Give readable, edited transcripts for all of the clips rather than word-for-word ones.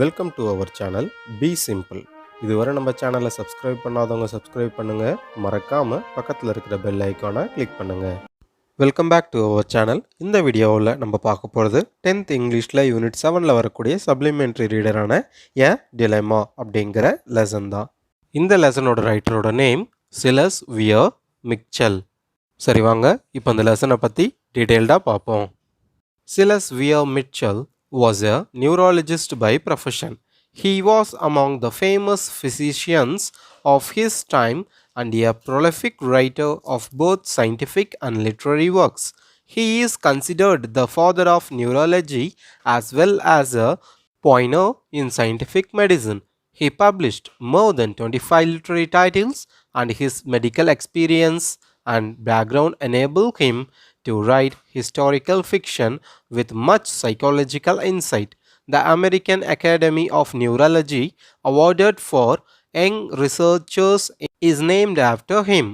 Welcome to our channel be simple. இதுவரை நம்ம சேனலை சப்ஸ்கிரைப் பண்ணாதவங்க சப்ஸ்கிரைப் பண்ணுங்கள். மறக்காமல் பக்கத்தில் இருக்கிற பெல் ஐக்கானை கிளிக் பண்ணுங்கள். Welcome back to our channel. இந்த வீடியோவில் நம்ம பார்க்க போகிறது 10th இங்கிலீஷில் யூனிட் 7ல் வரக்கூடிய சப்ளிமெண்ட்ரி ரீடரான எ டிலெமா அப்படிங்கிற லெசன் தான். இந்த லெசனோட ரைட்டரோட நேம் சிலஸ் வியர் மிட்செல். சரி வாங்க இப்போ இந்த லெசனை பற்றி டீட்டெயில்டாக பார்ப்போம். Sales wear Mitchell was a neurologist by profession. He was among the famous physicians of his time and a prolific writer of both scientific and literary works. He is considered the father of neurology as well as a pioneer in scientific medicine. He published more than 25 literary titles, and his medical experience and background enable him to write historical fiction with much psychological insight. The American Academy of Neurology awarded for young researchers is named after him.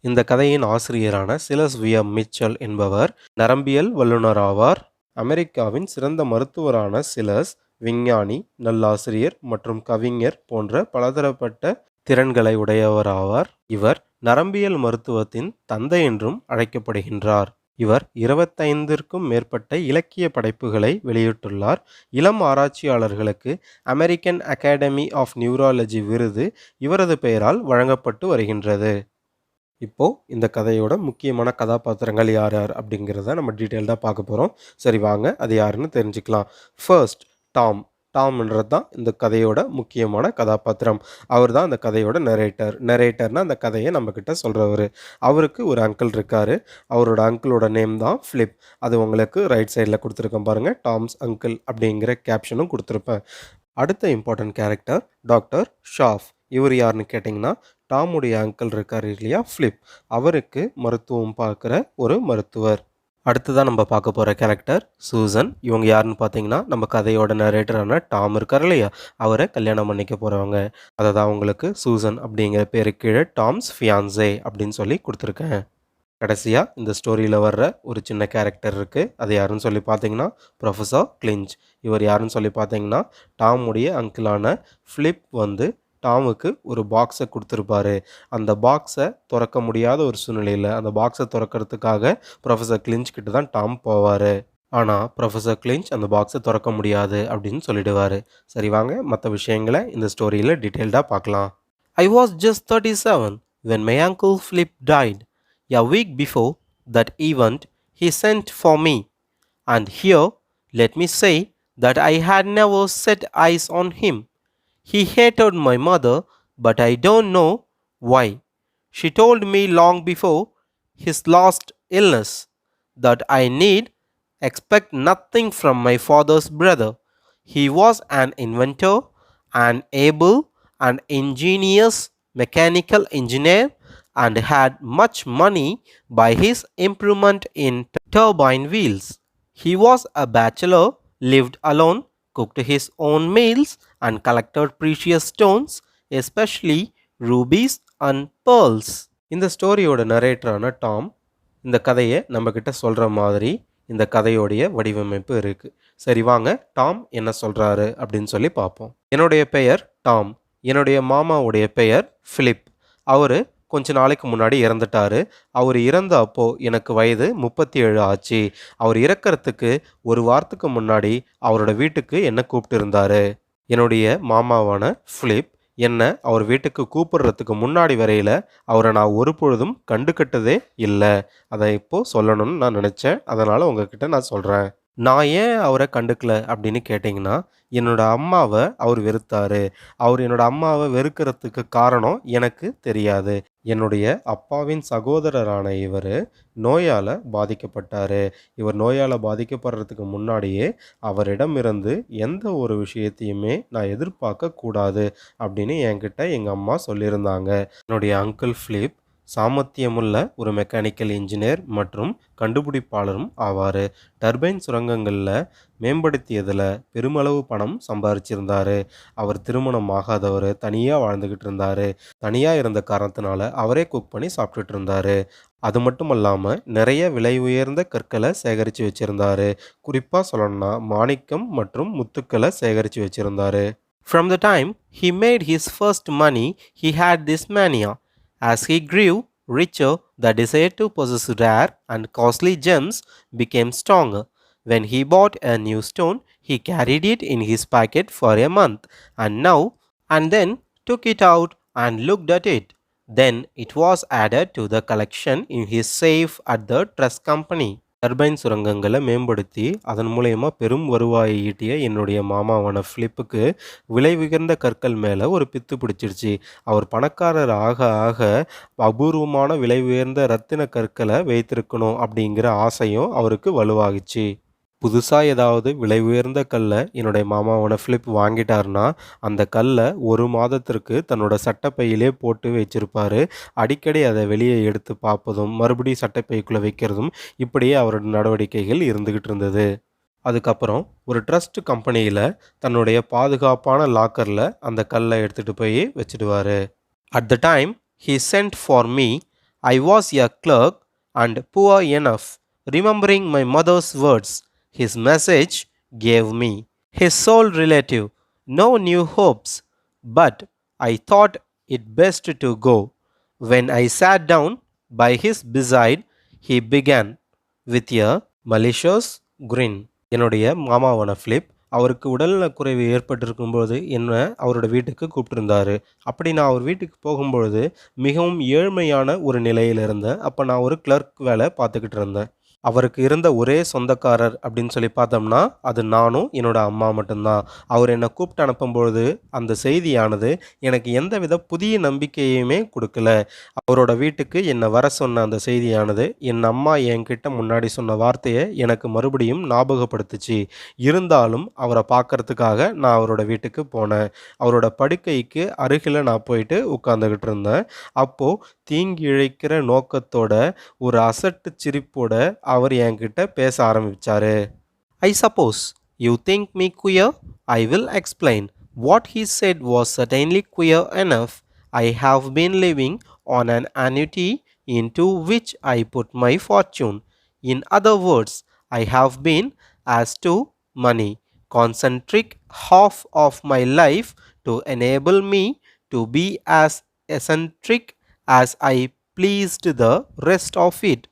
இந்த கதையின் ஆசிரியரான Sales wear Mitchell என்பவர் நரம்பியல் வல்லுநர் ஆவார். அமெரிக்காவின் சிறந்த மருத்துவரான Sales விஞ்ஞானி, நல்லாசிரியர் மற்றும் கவிஞர் போன்ற பலதரப்பட்ட திறன்களை உடையவர் ஆவார். இவர் நரம்பியல் மருத்துவத்தின் தந்தை என்றும் அழைக்கப்படுகின்றார். இவர் 25க்கும் மேற்பட்ட இலக்கிய படைப்புகளை வெளியிட்டுள்ளார். இளம் ஆராய்ச்சியாளர்களுக்கு அமெரிக்கன் அகாடமி ஆஃப் நியூராலஜி விருது இவரது பெயரால் வழங்கப்பட்டு வருகின்றது. இப்போது இந்த கதையோட முக்கியமான கதாபாத்திரங்கள் யார் யார் அப்படிங்கிறத நம்ம டீட்டெயில்டாக பார்க்க போகிறோம். சரி வாங்க அது யாருன்னு தெரிஞ்சுக்கலாம். ஃபர்ஸ்ட் டாம்ன்றது தான் இந்த கதையோட முக்கியமான கதாபாத்திரம். அவர் தான் அந்த கதையோட நரேட்டர்னால் அந்த கதையை நம்மக்கிட்ட சொல்கிறவர். அவருக்கு ஒரு அங்கிள் இருக்கார். அவரோட அங்கிளோட நேம் தான் ஃபிலிப். அது உங்களுக்கு ரைட் சைடில் கொடுத்துருக்கேன் பாருங்கள். டாம்ஸ் அங்கிள் அப்படிங்கிற கேப்ஷனும் கொடுத்துருப்பேன். அடுத்த இம்பார்ட்டன்ட் கேரக்டர் டாக்டர் ஷாஃப். இவர் யாருன்னு கேட்டிங்கன்னா டாமுடைய அங்கிள் இருக்கார் இல்லையா ஃபிலிப், அவருக்கு மருத்துவம் பார்க்குற ஒரு மருத்துவர். அடுத்ததான் நம்ம பார்க்க போகிற கேரக்டர் சூசன். இவங்க யாருன்னு பார்த்தீங்கன்னா நம்ம கதையோட நரேட்டரான டாம் இருக்கார் இல்லையா, அவரை கல்யாணம் பண்ணிக்க போகிறவங்க. அதை தான் உங்களுக்கு சூசன் அப்படிங்கிற பேரு கீழே டாம்ஸ் ஃபியான்சே அப்படின்னு சொல்லி கொடுத்துருக்கேன். கடைசியாக இந்த ஸ்டோரியில் வர்ற ஒரு சின்ன கேரக்டர் இருக்குது. அது யாருன்னு சொல்லி பார்த்தீங்கன்னா ப்ரொஃபஸர் கிளிஞ்ச். இவர் யாருன்னு சொல்லி பார்த்தீங்கன்னா டாமுடைய அங்கிளான ஃபிலிப் டாமுக்கு ஒரு பாக்ஸை கொடுத்துருப்பாரு. அந்த பாக்ஸை திறக்க முடியாத ஒரு சூழ்நிலையில் அந்த பாக்ஸை திறக்கிறதுக்காக ப்ரொஃபஸர் கிளிஞ்ச் கிட்ட தான் டாம் போவார். ஆனால் ப்ரொஃபஸர் கிளிஞ்ச் அந்த பாக்ஸை திறக்க முடியாது அப்படின்னு சொல்லிடுவார். சரி வாங்க மற்ற விஷயங்களை இந்த ஸ்டோரியில் டீட்டெயில்டாக பார்க்கலாம். I was just 37 when my uncle Philip died. A week before that event, he sent for me. And here, let me say that I had never set eyes on him. He hated my mother, but I don't know why. She told me long before his last illness that I need expect nothing from my father's brother. He was an inventor, an able and ingenious mechanical engineer, and had much money by his improvement in turbine wheels. He was a bachelor, lived alone, cooked his own meals, and collected precious stones, especially rubies and pearls. இந்த ஸ்டோரியோட நரேட்டரான Tom இந்த கதையை நம்மக்கிட்ட சொல்கிற மாதிரி இந்த கதையோடைய வடிவமைப்பு இருக்குது. சரி வாங்க டாம் என்ன சொல்கிறாரு அப்படின்னு சொல்லி பார்ப்போம். என்னுடைய பெயர் டாம். என்னுடைய மாமாவுடைய பெயர் ஃபிலிப். அவர் கொஞ்ச நாளைக்கு முன்னாடி இறந்துட்டார். அவர் இறந்த அப்போது எனக்கு வயது 37 ஆச்சு. அவர் இறக்கிறதுக்கு ஒரு வாரத்துக்கு முன்னாடி அவரோட வீட்டுக்கு என்னை கூப்பிட்டு இருந்தார். என்னுடைய மாமாவான ஃபிலிப் என்னை அவர் வீட்டுக்கு கூப்பிடுறதுக்கு முன்னாடி வரையில் அவரை நான் ஒரு பொழுதும் கண்டுக்கிட்டதே இல்லை. அதை இப்போது சொல்லணும்னு நான் நினச்சேன். அதனால் உங்ககிட்ட நான் சொல்கிறேன். நான் ஏன் அவரை கண்டுக்கல அப்படின்னு கேட்டிங்கன்னா என்னோடய அம்மாவை அவர் வெறுத்தார். அவர் என்னோடய அம்மாவை வெறுக்கிறதுக்கு காரணம் எனக்கு தெரியாது. என்னுடைய அப்பாவின் சகோதரரான இவர் நோயால் பாதிக்கப்பட்டார். இவர் நோயால் பாதிக்கப்படுறதுக்கு முன்னாடியே அவரிடமிருந்து எந்த ஒரு விஷயத்தையுமே நான் எதிர்பார்க்கக்கூடாது அப்படின்னு என்கிட்ட எங்கள் அம்மா சொல்லியிருந்தாங்க. என்னுடைய அங்கிள் ஃபிலிப் சாமர்த்தியமுள்ள ஒரு மெக்கானிக்கல் இன்ஜினியர் மற்றும் கண்டுபிடிப்பாளரும் ஆவார். டர்பைன் சுரங்கங்களில் மேம்படுத்தியதில் பெருமளவு பணம் சம்பாரிச்சிருந்தார். அவர் திருமணம் ஆகாதவர், தனியாக வாழ்ந்துக்கிட்டு இருந்தார். தனியாக இருந்த காரணத்தினால அவரே குக் பண்ணி சாப்பிட்டுட்டு இருந்தார். அது மட்டும் இல்லாமல் நிறைய விலை உயர்ந்த கற்களை சேகரித்து வச்சுருந்தார். குறிப்பாக சொல்லணும்னா மாணிக்கம் மற்றும் முத்துக்களை சேகரித்து வச்சுருந்தார். From the time he made his first money, he had this mania. As he grew richer, the desire to possess rare and costly gems became stronger. When he bought a new stone, he carried it in his pocket for a month, and then took it out and looked at it. Then it was added to the collection in his safe at the trust company. Turbine சுரங்கங்களை மேம்படுத்தி அதன் மூலயமா பெரும் வருவாயை ஈட்டிய என்னுடைய மாமாவான ஃபிலிப்புக்கு விலை உயர்ந்த கற்கள் மேலே ஒரு பித்து பிடிச்சிருச்சு. அவர் பணக்காரர் ஆக ஆக அபூர்வமான விலை உயர்ந்த ரத்தின கற்களை வைத்திருக்கணும் அப்படிங்கிற ஆசையும் அவருக்கு வலுவாகிச்சு. புதுசாக ஏதாவது விலை உயர்ந்த கல்லை என்னுடைய மாமாவான ஃபிலிப் வாங்கிட்டாருன்னா அந்த கல்லை ஒரு மாதத்திற்கு தன்னோட சட்டப்பையிலே போட்டு வச்சிருப்பார். அடிக்கடி அதை வெளியே எடுத்து பார்ப்பதும் மறுபடியும் சட்டப்பைக்குள்ளே வைக்கிறதும் இப்படியே அவரோட நடவடிக்கைகள் இருந்துக்கிட்டு இருந்தது. அதுக்கப்புறம் ஒரு ட்ரஸ்ட் கம்பெனியில் தன்னுடைய பாதுகாப்பான லாக்கரில் அந்த கல்லை எடுத்துகிட்டு போய் வச்சுடுவார். At the time he sent for me, I was a clerk and poor enough. Remembering my mother's words, his message gave me, his sole relative, no new hopes, but I thought it best to go. When I sat down by his bedside, he began with a malicious grin. என்னுடைய மாமாவான flip அவருக்கு உடல்நலக் குறைவு ஏற்பட்டிருக்கும்போது என்னை அவரோட வீட்டுக்கு கூப்பிட்டுருந்தாரு. அப்படி நான் அவர் வீட்டுக்கு போகும்பொழுது மிகவும் ஏழ்மையான ஒரு நிலையில் இருந்தேன். அப்போ நான் ஒரு கிளர்க் வேலை பார்த்துக்கிட்டு இருந்தேன். அவருக்கு இருந்த ஒரே சொந்தக்காரர் அப்படின்னு சொல்லி பார்த்தோம்னா அது நானும் என்னோட அம்மா மட்டும்தான். அவர் என்னை கூப்பிட்டு அனுப்பும்பொழுது அந்த செய்தியானது எனக்கு எந்தவித புதிய நம்பிக்கையுமே கொடுக்கல. அவரோட வீட்டுக்கு என்னை வர சொன்ன அந்த செய்தியானது என் அம்மா என்கிட்ட முன்னாடி சொன்ன வார்த்தையை எனக்கு மறுபடியும் ஞாபகப்படுத்துச்சு. இருந்தாலும் அவரை பார்க்கறதுக்காக நான் அவரோட வீட்டுக்கு போனேன். அவரோட படுக்கைக்கு அருகில் நான் போயிட்டு உட்காந்துக்கிட்டு இருந்தேன். அப்போது தீங்கி இழைக்கிற நோக்கத்தோட ஒரு அசட்டு சிரிப்போட அவர் என்கிட்ட பேச ஆரம்பிச்சாரு. I suppose you think me queer? I will explain. What he said was certainly queer enough. I have been living on an annuity into which I put my fortune. In other words, I have been as to money, concentric half of my life to enable me to be as eccentric as I pleased the rest of it.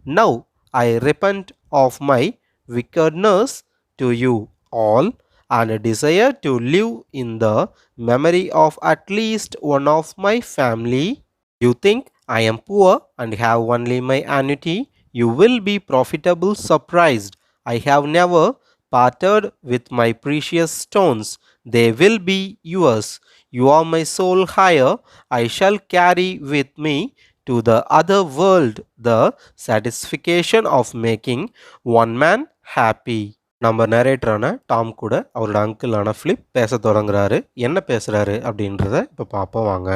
Now I repent of my wickedness to you all and desire to live in the memory of at least one of my family. You think I am poor and have only my annuity? You will be profitable surprised. I have never parted with my precious stones. They will be yours. You are my sole hire. I shall carry with me to the other world the satisfaction of making one man happy. நம்ம நரேட்டரான Tom கூட அவரோட அங்கிளான flip பேச தொடங்குறாரு. என்ன பேசுகிறாரு அப்படின்றத இப்போ பார்ப்போம் வாங்க.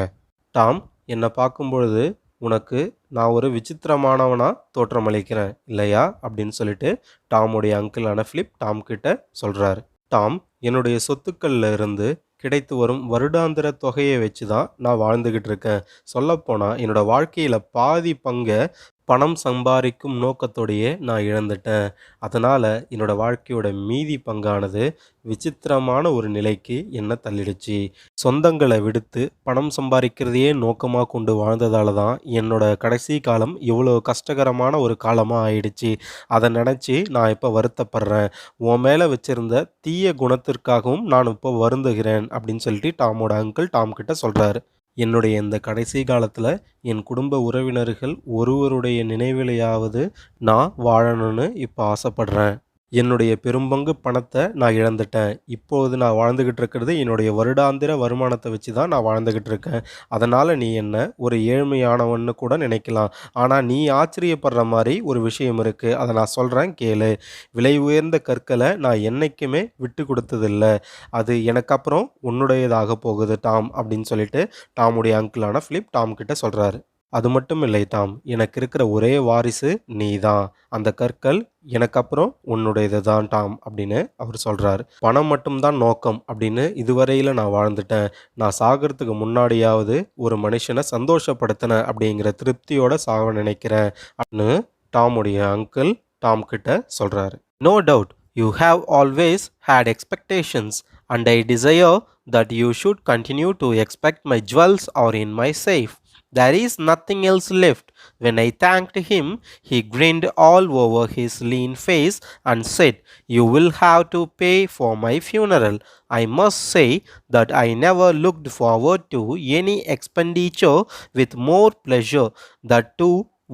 டாம், என்னை பார்க்கும்பொழுது உனக்கு நான் ஒரு விசித்திரமானவனாக தோற்றமளிக்கிறேன் இல்லையா அப்படின்னு சொல்லிட்டு டாமுடைய அங்கிளான ஃபிலிப் டாம் கிட்ட சொல்கிறாரு. டாம், என்னுடைய சொத்துக்களில் இருந்து கிடைத்து வரும் வருடாந்திர தொகையை வச்சு தான் நான் வாழ்ந்துக்கிட்டு இருக்கேன். சொல்லப்போனால் என்னோட வாழ்க்கையில் பாதி பங்கை பணம் சம்பாதிக்கும் நோக்கத்தோடையே நான் இழந்துட்டேன். அதனால் என்னோட வாழ்க்கையோட மீதி பங்கானது விசித்திரமான ஒரு நிலைக்கு என்னை தள்ளிடுச்சு. சொந்தங்களை விடுத்து பணம் சம்பாதிக்கிறதையே நோக்கமாக கொண்டு வாழ்ந்ததால தான் என்னோட கடைசி காலம் இவ்வளோ கஷ்டகரமான ஒரு காலமாக ஆயிடுச்சு. அதை நினச்சி நான் இப்போ வருத்தப்படுறேன். உன் மேலே வச்சுருந்த தீய குணத்திற்காகவும் நான் இப்போ வருந்துகிறேன் அப்படின்னு சொல்லிட்டு டாமோட அங்கிள் டாம் கிட்ட சொல்கிறாரு. என்னுடைய இந்த கடைசி காலத்தில் என் குடும்ப உறவினர்கள் ஒருவருடைய நினைவிலையாவது நான் வாழணும்னு இப்போ ஆசைப்படுறேன். என்னுடைய பெரும்பங்கு பணத்தை நான் இழந்துட்டேன். இப்போது நான் வாழ்ந்துக்கிட்டு இருக்கிறது என்னுடைய வருடாந்திர வருமானத்தை வச்சு தான் நான் வாழ்ந்துக்கிட்டு இருக்கேன். அதனால் நீ என்ன ஒரு ஏழ்மையானவன்னு கூட நினைக்கலாம். ஆனால் நீ ஆச்சரியப்படுற மாதிரி ஒரு விஷயம் இருக்குது. அதை நான் சொல்கிறேன் கேளு. விலை உயர்ந்த கற்களை நான் என்றைக்குமே விட்டு கொடுத்ததில்லை. அது எனக்கு அப்புறம் உன்னுடையதாக போகுது டாம் அப்படின்னு சொல்லிட்டு டாமுடைய அங்கிளான ஃபிலிப் டாம் கிட்ட சொல்கிறாரு. அது மட்டும் இல்லை டாம், எனக்கு இருக்கிற ஒரே வாரிசு நீதான். அந்த கற்கள் எனக்கு அப்புறம் உன்னுடையது தான் டாம் அப்படின்னு அவர் சொல்றாரு. பணம் மட்டும்தான் நோக்கம் அப்படின்னு இதுவரையில நான் வாழ்ந்துட்டேன். நான் சாகறதுக்கு முன்னாடியாவது ஒரு மனுஷனை சந்தோஷப்படுத்தினேன் அப்படிங்கிற திருப்தியோட சாக நினைக்கிறேன் அப்படின்னு டாமுடைய அங்கிள் டாம் கிட்ட சொல்றாரு. No doubt you have always had expectations and I desire that you should continue to expect my jewels are in my safe. There is nothing else left. When I thanked him, he grinned all over his lean face and said, "You will have to pay for my funeral." I must say that I never looked forward to any expenditure with more pleasure than to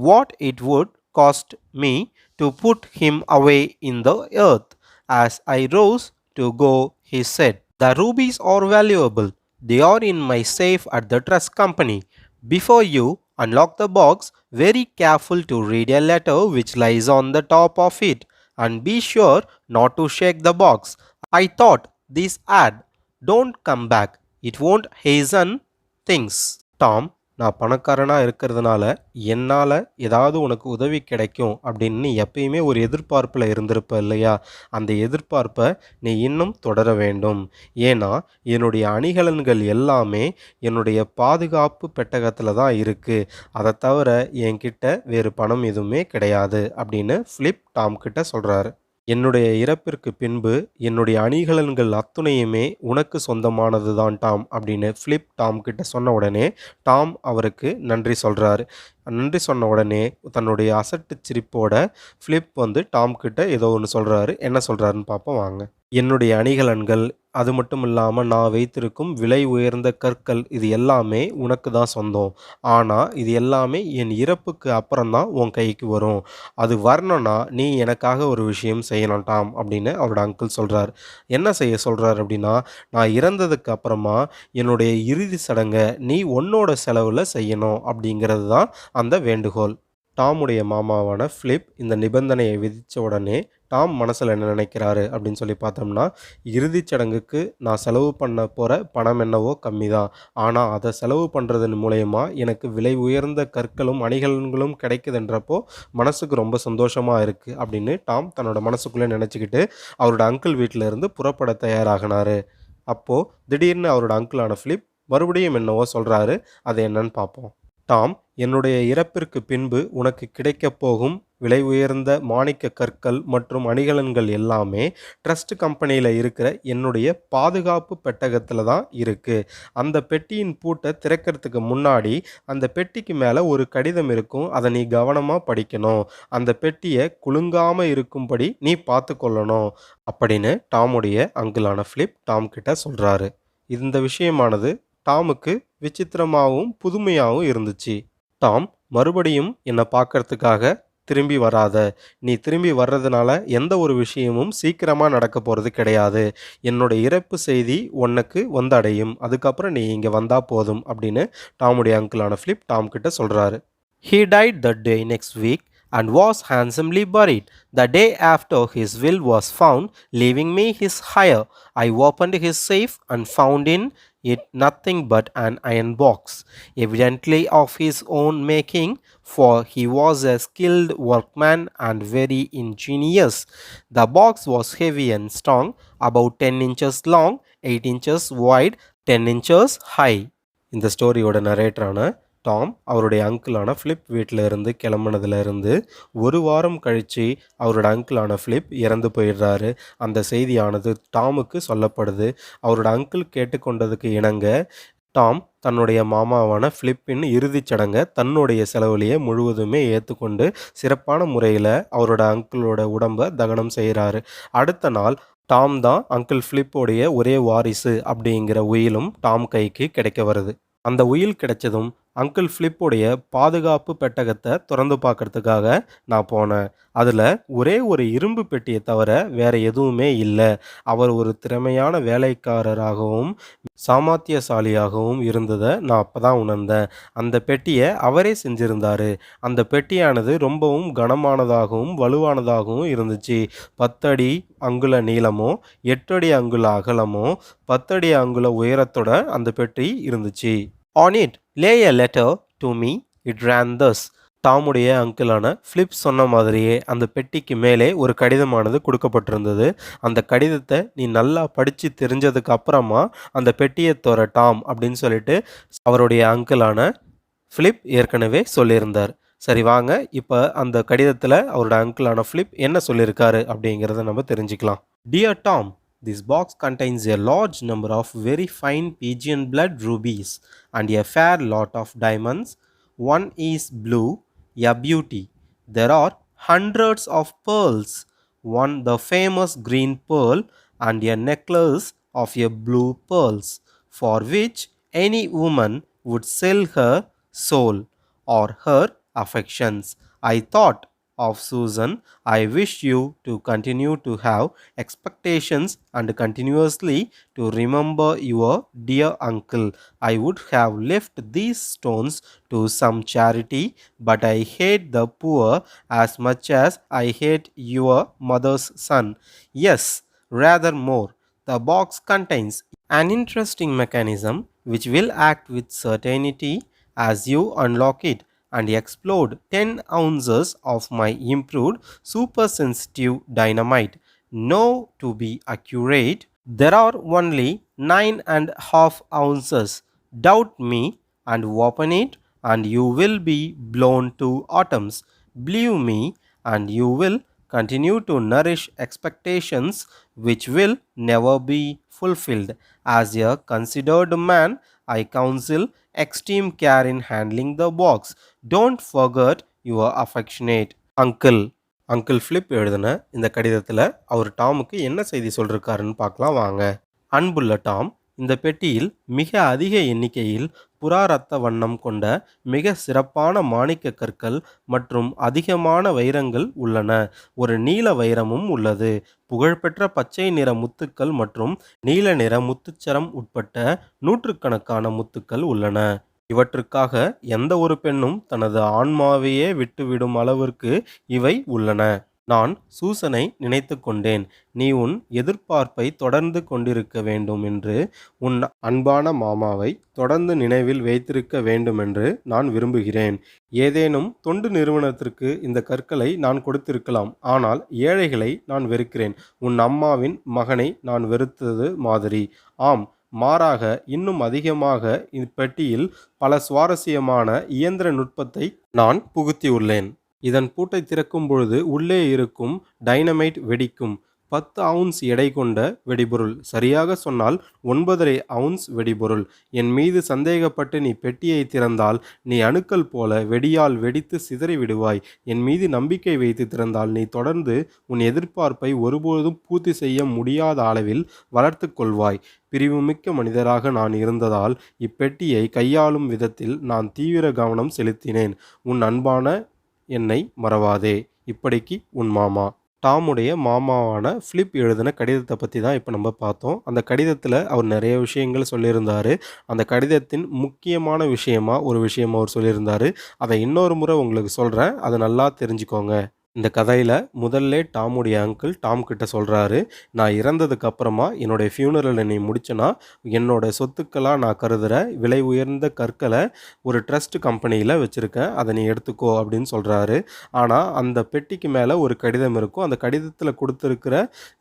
what it would cost me to put him away in the earth. As I rose to go, he said, "The rubies are valuable. They are in my safe at the trust company. Before you unlock the box, very careful to read a letter which lies on the top of it, and be sure not to shake the box." I thought this ad, "Don't come back. It won't hasten things." Tom, நான் பணக்காரனா இருக்கிறதுனால என்னால ஏதாவது உனக்கு உதவி கிடைக்கும் அப்படின்னு நீ எப்பயுமே ஒரு எதிர்பார்ப்புல இருந்திருப்ப இல்லையா? அந்த எதிர்பார்ப்ப நீ இன்னும் தொடர வேண்டும். ஏன்னா என்னுடைய அணிகலன்கள் எல்லாமே என்னுடைய பாதுகாப்பு பெட்டகத்துல தான் இருக்கு. அதை தவிர என்கிட்ட வேறு பணம் எதுவுமே கிடையாது அப்படின்னு ஃபிலிப் டாம் கிட்ட சொல்றாரு. என்னுடைய இறப்பிற்கு பின்பு என்னுடைய அணிகலன்கள் அத்துணையுமே உனக்கு சொந்தமானது தான் டாம் அப்படின்னு ஃபிலிப் டாம் கிட்ட சொன்ன உடனே டாம் அவருக்கு நன்றி சொல்றாரு. நன்றி சொன்ன உடனே தன்னுடைய அசட்டு சிரிப்போட ஃபிலிப் டாம் கிட்ட ஏதோ ஒன்று சொல்றாரு. என்ன சொல்றாருன்னு பார்ப்போம் வாங்க. என்னுடைய அணிகலன்கள், அது மட்டும் இல்லாமல் நான் வைத்திருக்கும் விலை உயர்ந்த கற்கள், இது எல்லாமே உனக்கு தான் சொந்தம். ஆனால் இது எல்லாமே என் இறப்புக்கு அப்புறம் தான் உன் கைக்கு வரும். அது வரணும்னா நீ எனக்காக ஒரு விஷயம் செய்யணும் டாம் அப்படின்னு அவரோட அங்கிள் சொல்கிறார். என்ன செய்ய சொல்கிறார் அப்படின்னா, நான் இறந்ததுக்கு அப்புறமா என்னுடைய இறுதி சடங்கை நீ உன்னோட செலவில் செய்யணும் அப்படிங்கிறது தான் அந்த வேண்டுகோள். டாமுடைய மாமாவான ஃபிலிப் இந்த நிபந்தனையை விதித்த உடனே டாம் மனசில் என்ன நினைக்கிறாரு அப்படின்னு சொல்லி பார்த்தோம்னா, இறுதிச் சடங்குக்கு நான் செலவு பண்ண போகிற பணம் என்னவோ கம்மி தான். ஆனால் அதை செலவு பண்ணுறதன் மூலயமா எனக்கு விலை உயர்ந்த கற்களும் அணிகலன்களும் கிடைக்குதுன்றப்போ மனசுக்கு ரொம்ப சந்தோஷமாக இருக்குது அப்படின்னு டாம் தன்னோட மனசுக்குள்ளே நினச்சிக்கிட்டு அவரோட அங்கிள் வீட்டில் இருந்து புறப்பட தயாராகினார். அப்போது திடீர்னு அவரோட அங்கிளான ஃபிலிப் மறுபடியும் என்னவோ சொல்கிறாரு. அது என்னன்னு பார்ப்போம். டாம், என்னுடைய இறப்பிற்கு பின்பு உனக்கு கிடைக்கப் போகும் விலை உயர்ந்த மாணிக்க கற்கள் மற்றும் அணிகலன்கள் எல்லாமே ட்ரஸ்ட் கம்பெனியில் இருக்கிற என்னுடைய பாதுகாப்பு பெட்டகத்தில் தான் இருக்குது. அந்த பெட்டியின் பூட்டை திறக்கிறதுக்கு முன்னாடி அந்த பெட்டிக்கு மேலே ஒரு கடிதம் இருக்கும். அதை நீ கவனமாக படிக்கணும். அந்த பெட்டியை குலுங்காமல் இருக்கும்படி நீ பார்த்து கொள்ளணும் அப்படின்னு டாமுடைய அங்கிளான ஃபிலிப் டாம் கிட்ட சொல்கிறாரு. இந்த விஷயமானது டாமுக்கு விசித்திரமாகவும் புதுமையாகவும் இருந்துச்சு. டாம், மறுபடியும் என்னை பார்க்கறதுக்காக திரும்பி வராத. நீ திரும்பி வர்றதுனால எந்த ஒரு விஷயமும் சீக்கிரமாக நடக்க போகிறது கிடையாது. என்னோட இறப்பு செய்தி உனக்கு வந்தடையும். அதுக்கப்புறம் நீ இங்கே வந்தால் போதும் அப்படின்னு டாமுடைய அங்கிளான ஃபிலிப் டாம் கிட்ட சொல்கிறாரு. He died that day next week and was handsomely buried. The day after his will was found, leaving me his hire. I opened his safe and found in it nothing but an iron box, evidently of his own making, for he was a skilled workman and very ingenious. The box was heavy and strong, about 10 inches long, 8 inches wide, 10 inches high. இந்த ஸ்டோரியோட நரேட்டரான Tom அவருடைய அங்கிளான flip வீட்டில் இருந்து கிளம்புனதுலேருந்து ஒரு வாரம் கழித்து அவரோட அங்கிளான flip இறந்து போயிடுறாரு. அந்த செய்தியானது டாமுக்கு சொல்லப்படுது. அவரோட அங்கிள் கேட்டுக்கொண்டதுக்கு இணங்க டாம் தன்னுடைய மாமாவான ஃபிலிப்பின் இறுதிச் சடங்கை தன்னுடைய செலவுலேயே முழுவதுமே ஏற்றுக்கொண்டு சிறப்பான முறையில் அவரோட அங்கிளோட உடம்பை தகனம் செய்கிறாரு. அடுத்த நாள் டாம் தான் அங்கிள் ஃபிலிப்போடைய ஒரே வாரிசு அப்படிங்கிற உயிலும் டாம் கைக்கு கிடைக்க வருது. அந்த உயில் கிடைச்சதும் அங்கிள் ஃபிலிப்போடைய பாதுகாப்பு பெட்டகத்தை திறந்து பார்க்கறதுக்காக நான் போனேன். அதில் ஒரே ஒரு இரும்பு பெட்டியை தவிர வேறு எதுவுமே இல்லை. அவர் ஒரு திறமையான வேலைக்காரராகவும் சாமர்த்தியசாலியாகவும் இருந்ததை நான் அப்போ தான் உணர்ந்தேன். அந்த பெட்டியை அவரே செஞ்சுருந்தார். அந்த பெட்டியானது ரொம்பவும் கனமானதாகவும் வலுவானதாகவும் இருந்துச்சு. 10 அடி அங்குல நீளமோ 8 அடி அங்குல அகலமோ 10 அடி அங்குல உயரத்தோட அந்த பெட்டி இருந்துச்சு. On it lay a letter to me It ran thus. டாமுடைய அங்கிளான ஃபிலிப் சொன்ன மாதிரியே அந்த பெட்டிக்கு மேலே ஒரு கடிதமானது கொடுக்கப்பட்டிருந்தது. அந்த கடிதத்தை நீ நல்லா படித்து தெரிஞ்சதுக்கு அப்புறமா அந்த பெட்டியை தொற டாம் அப்படின்னு சொல்லிட்டு அவருடைய அங்கிளான ஃபிலிப் ஏற்கனவே சொல்லியிருந்தார். சரி வாங்க, இப்போ அந்த கடிதத்தில் அவரோட அங்கிளான ஃபிலிப் என்ன சொல்லியிருக்காரு அப்படிங்கிறத நம்ம தெரிஞ்சுக்கலாம். Dear Tom, this box contains a large number of very fine pigeon blood rubies and a fair lot of diamonds. One is blue, a beauty. There are hundreds of pearls, one the famous green pearl, and a necklace of a blue pearls, for which any woman would sell her soul or her affections. I thought of Susan. I wish you to continue to have expectations and continuously to remember your dear uncle. I would have left these stones to some charity, but I hate the poor as much as I hate your mother's son. Yes, rather more. The box contains an interesting mechanism which will act with certainty as you unlock it and explode 10 ounces of my improved supersensitive dynamite. No, to be accurate, there are only 9.5 ounces. Doubt me and open it, and you will be blown to atoms. Believe me, and you will continue to nourish expectations which will never be fulfilled. As a considered man, I counsel extreme care in handling the box. Don't forget your affectionate uncle. Uncle Philip எழுதின இந்த கடிதத்தில் அவர் டாமுக்கு என்ன செய்தி சொல்லிருக்காருன்னு பார்க்கலாம் வாங்க. அன்புள்ள Tom, இந்த பெட்டியில் மிக அதிக எண்ணிக்கையில் புறா ரத்த வண்ணம் கொண்ட மிக சிறப்பான மாணிக்க கற்கள் மற்றும் அதிகமான வைரங்கள் உள்ளன. ஒரு நீல வைரமும் உள்ளது. புகழ்பெற்ற பச்சை நிற முத்துக்கள் மற்றும் நீல நிற முத்துச்சரம் உட்பட்ட நூற்றுக்கணக்கான முத்துக்கள் உள்ளன. இவற்றுக்காக எந்த ஒரு பெண்ணும் தனது ஆன்மாவையே விட்டுவிடும் அளவிற்கு இவை உள்ளன. நான் சூசனை நினைத்து கொண்டேன். நீ உன் எதிர்பார்ப்பை தொடர்ந்து கொண்டிருக்க வேண்டும் என்று, உன் அன்பான மாமாவை தொடர்ந்து நினைவில் வைத்திருக்க வேண்டுமென்று நான் விரும்புகிறேன். ஏதேனும் தொண்டு நிறுவனத்திற்கு இந்த கற்களை நான் கொடுத்திருக்கலாம். ஆனால் ஏழைகளை நான் வெறுக்கிறேன். உன் அம்மாவின் மகனை நான் வெறுத்தது மாதிரி. ஆம், மாறாக இன்னும் அதிகமாக இப்பெட்டியில் பல சுவாரஸ்யமான இயந்திர நுட்பத்தை நான் புகுத்தியுள்ளேன். இதன் பூட்டை திறக்கும் பொழுது உள்ளே இருக்கும் டைனமைட் வெடிக்கும். 10 அவுன்ஸ் எடை கொண்ட வெடிபொருள், சரியாக சொன்னால் 9.5 அவுன்ஸ் வெடிபொருள். என் மீது சந்தேகப்பட்டு நீ பெட்டியை திறந்தால் நீ அணுக்கள் போல வெடியால் வெடித்து சிதறி விடுவாய். என் மீது நம்பிக்கை வைத்து திறந்தால் நீ தொடர்ந்து உன் எதிர்பார்ப்பை ஒருபோதும் பூர்த்தி செய்ய முடியாத அளவில் வளர்த்து கொள்வாய். பிரிவுமிக்க மனிதராக நான் இருந்ததால் இப்பெட்டியை கையாளும் விதத்தில் நான் தீவிர கவனம் செலுத்தினேன். உன் அன்பான என்னை மறவாதே. இப்படிக்கு உன் மாமா. டாமுடைய மாமாவான ஃபிலிப் எழுதின கடிதத்தை பற்றி தான் இப்போ நம்ம பார்த்தோம். அந்த கடிதத்தில் அவர் நிறைய விஷயங்கள் சொல்லியிருந்தார். அந்த கடிதத்தின் முக்கியமான ஒரு விஷயமா அவர் சொல்லியிருந்தார். அதை இன்னொரு முறை உங்களுக்கு சொல்கிறேன், அதை நல்லா தெரிஞ்சுக்கோங்க. இந்த கதையில் முதல்ல டாமுடைய அங்கிள் டாம் கிட்ட சொல்கிறாரு, நான் இறந்ததுக்கு அப்புறமா என்னுடைய ஃபியூனரலை நீ முடிச்சனா என்னோட சொத்துக்களாக நான் கருதுகிற விலை உயர்ந்த கற்களை ஒரு ட்ரஸ்ட் கம்பெனியில் வச்சுருக்கேன், அதை நீ எடுத்துக்கோ அப்படின்னு சொல்கிறாரு. ஆனால் அந்த பெட்டிக்கு மேலே ஒரு கடிதம் இருக்கும். அந்த கடிதத்தில் கொடுத்துருக்கிற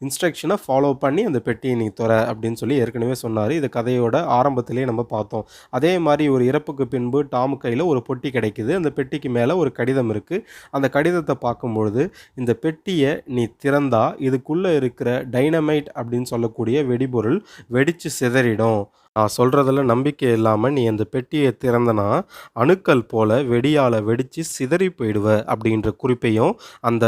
இன்ஸ்ட்ரக்ஷனை ஃபாலோ பண்ணி அந்த பெட்டியை நீ தொற அப்படின்னு சொல்லி ஏற்கனவே சொன்னார். இது கதையோட ஆரம்பத்திலே நம்ம பார்த்தோம். அதே மாதிரி ஒரு இறப்புக்கு பின்பு டாமு கையில் ஒரு பொட்டி கிடைக்குது. அந்த பெட்டிக்கு மேலே ஒரு கடிதம் இருக்குது. அந்த கடிதத்தை பார்க்கும்போது இந்த பெட்டியை நீ திறந்தா இதுக்குள்ளே இருக்கிற டைனமைட் அப்படின்னு சொல்லக்கூடிய வெடிபொருள் வெடித்து சிதறிடும். நான் சொல்கிறதில் நம்பிக்கை இல்லாமல் நீ அந்த பெட்டியை திறந்தனா அணுக்கள் போல வெடியால் வெடித்து சிதறி போயிடுவ அப்படின்ற குறிப்பையும் அந்த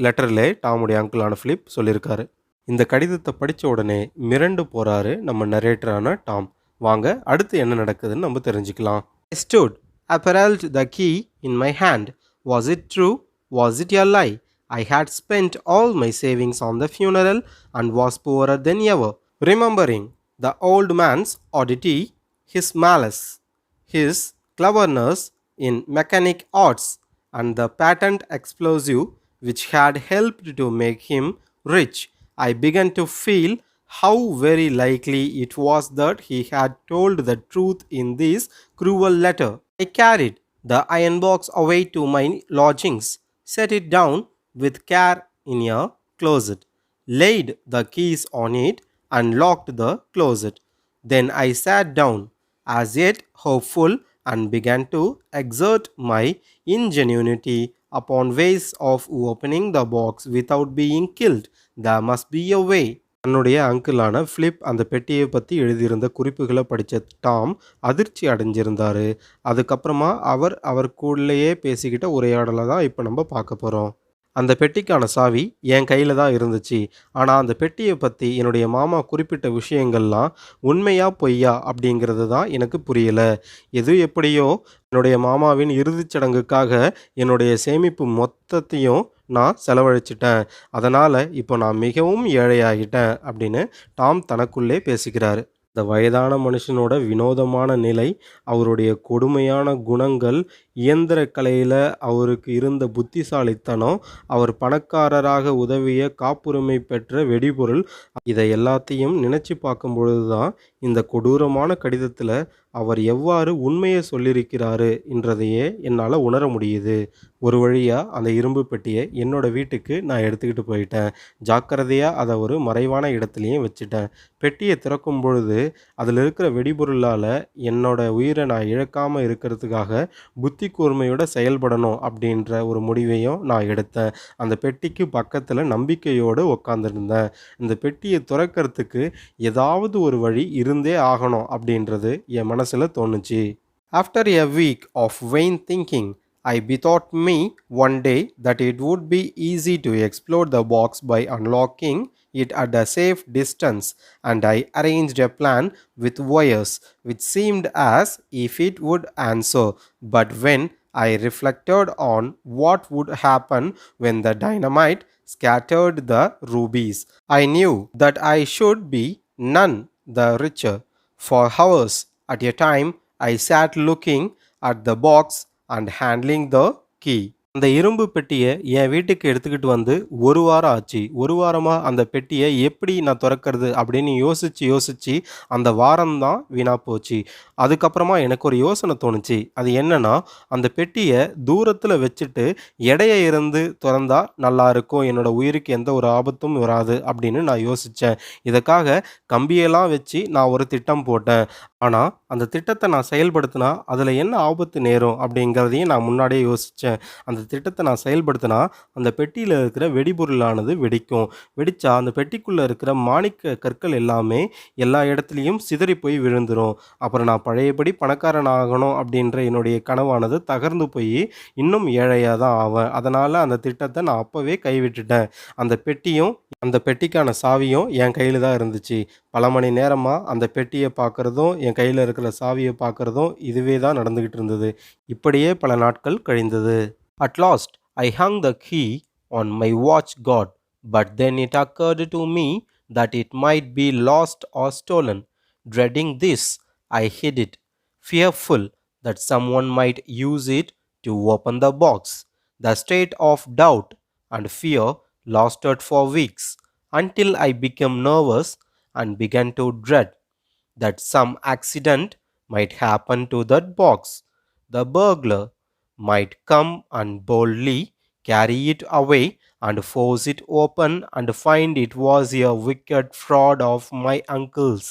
லெட்டரில் டாமுடைய அங்கிளான ஃபிலிப் சொல்லியிருக்காரு. இந்த கடிதத்தை படித்த உடனே மிரண்டு போகிறாரு நம்ம நரேட்டரான டாம். வாங்க அடுத்து என்ன நடக்குதுன்னு நம்ம தெரிஞ்சுக்கலாம். I stood, apparelled the key in my hand. Was it true? Was it a lie? I had spent all my savings on the funeral and was poorer than ever. Remembering the old man's oddity, his malice, his cleverness in mechanic arts, and the patent explosive which had helped to make him rich, I began to feel how very likely it was that he had told the truth in this cruel letter. I carried the iron box away to my lodgings, set it down with care in a closet, laid the keys on it, and locked the closet. Then I sat down, as yet hopeful, and began to exert my ingenuity upon ways of opening the box without being killed. There must be a way. தன்னுடைய அங்கிளான flip அந்த பெட்டியை பற்றி எழுதியிருந்த குறிப்புகளை படித்த Tom அதிர்ச்சி அடைஞ்சிருந்தாரு. அதுக்கப்புறமா அவருக்குள்ளேயே பேசிக்கிட்ட உரையாடலை தான் இப்போ நம்ம பார்க்க போகிறோம். அந்த பெட்டிக்கான சாவி என் கையில் தான் இருந்துச்சு. ஆனால் அந்த பெட்டியை பற்றி என்னுடைய மாமா குறிப்பிட்ட விஷயங்கள்லாம் உண்மையா பொய்யா அப்படிங்கிறது தான் எனக்கு புரியல. எது எப்படியோ என்னுடைய மாமாவின் இறுதிச் சடங்குக்காக என்னுடைய சேமிப்பு மொத்தத்தையும் நான் செலவழிச்சிட்டேன். அதனால் இப்போ நான் மிகவும் ஏழையாகிட்டேன் அப்படின்னு டாம் தனக்குள்ளே பேசிக்கிறாரு. இந்த வயதான மனுஷனோட வினோதமான நிலை, அவருடைய கொடுமையான குணங்கள், இயந்திர கலையில் அவருக்கு இருந்த புத்திசாலித்தனம், அவர் பணக்காரராக உதவிய காப்புரிமை பெற்ற வெடிபொருள், இதை எல்லாத்தையும் நினச்சி பார்க்கும் பொழுது தான் இந்த கொடூரமான கடிதத்தில் அவர் எவ்வாறு உண்மையை சொல்லியிருக்கிறாரு என்றதையே என்னால் உணர முடியுது. ஒரு வழியாக அந்த இரும்பு பெட்டியை என்னோடய வீட்டுக்கு நான் எடுத்துக்கிட்டு போயிட்டேன். ஜாக்கிரதையாக அதை ஒரு மறைவான இடத்துலையும் வச்சுட்டேன். பெட்டியை திறக்கும் பொழுது அதில் இருக்கிற வெடிபொருளால் என்னோட உயிரை நான் இழக்காமல் இருக்கிறதுக்காக புத்தி கூர்மையோட செயல்படணும் அப்படின்ற ஒரு முடிவையும் நான் எடுத்தேன். அந்த பெட்டிக்கு பக்கத்தில் நம்பிக்கையோடு உட்காந்துருந்தேன். இந்த பெட்டியை திறக்கிறதுக்கு ஏதாவது ஒரு வழி இருந்தே ஆகணும் அப்படின்றது என் மனசில் தோணுச்சு. After a week of vain thinking, I bethought me one day that it would be easy to explore the box by unlocking it at a safe distance, and I arranged a plan with wires which seemed as if it would answer. But when I reflected on what would happen when the dynamite scattered the rubies, I knew that I should be none the richer. For hours at a time, I sat looking at the box and handling the key. அந்த இரும்பு பெட்டியை என் வீட்டுக்கு எடுத்துக்கிட்டு வந்து ஒரு வாரம் ஆச்சு. ஒரு வாரமாக அந்த பெட்டியை எப்படி நான் திறக்கிறது அப்படின்னு யோசித்து அந்த வாரம்தான் வீணாக போச்சு. அதுக்கப்புறமா எனக்கு ஒரு யோசனை தோணுச்சு. அது என்னன்னா, அந்த பெட்டியை தூரத்தில் வச்சுட்டு எடையை இருந்து திறந்தா நல்லாயிருக்கும், என்னோட உயிருக்கு எந்த ஒரு ஆபத்தும் வராது அப்படின்னு நான் யோசித்தேன். இதுக்காக கம்பியெல்லாம் வச்சு நான் ஒரு திட்டம் போட்டேன். ஆனால் அந்த திட்டத்தை நான் செயல்படுத்தினா அதில் என்ன ஆபத்து நேரும் அப்படிங்கிறதையும் நான் முன்னாடியே யோசித்தேன். அந்த திட்டத்தை நான் செயல்படுத்தினா அந்த பெட்டியில் இருக்கிற வெடிபொருளானது வெடிக்கும். வெடித்தா அந்த பெட்டிக்குள்ளே இருக்கிற மாணிக்க கற்கள் எல்லாமே எல்லா இடத்துலையும் சிதறி போய் விழுந்துடும். அப்புறம் நான் பழையபடி பணக்காரன் ஆகணும் அப்படின்ற என்னுடைய கனவானது தகர்ந்து போய் இன்னும் ஏழையாக தான் ஆவேன். அதனால் அந்த திட்டத்தை நான் அப்போவே கைவிட்டுட்டேன். அந்த பெட்டிக்கான சாவியும் என் கையில் தான் இருந்துச்சு. பல மணி நேரமாக அந்த பெட்டியை பார்க்குறதும் என் கையில் இருக்கிற சாவியை பார்க்குறதும் இதுவே தான் நடந்துக்கிட்டு இருந்தது. இப்படியே பல நாட்கள் கழிந்தது. At last I hung the key on my watch guard, but then it occurred to me that it might be lost or stolen. Dreading this, I hid it, fearful that someone might use it to open the box. The state of doubt and fear lasted for weeks, until I became nervous and began to dread that some accident might happen to that box. The burglar might come and boldly carry it away and force it open and find it was a wicked fraud of my uncle's.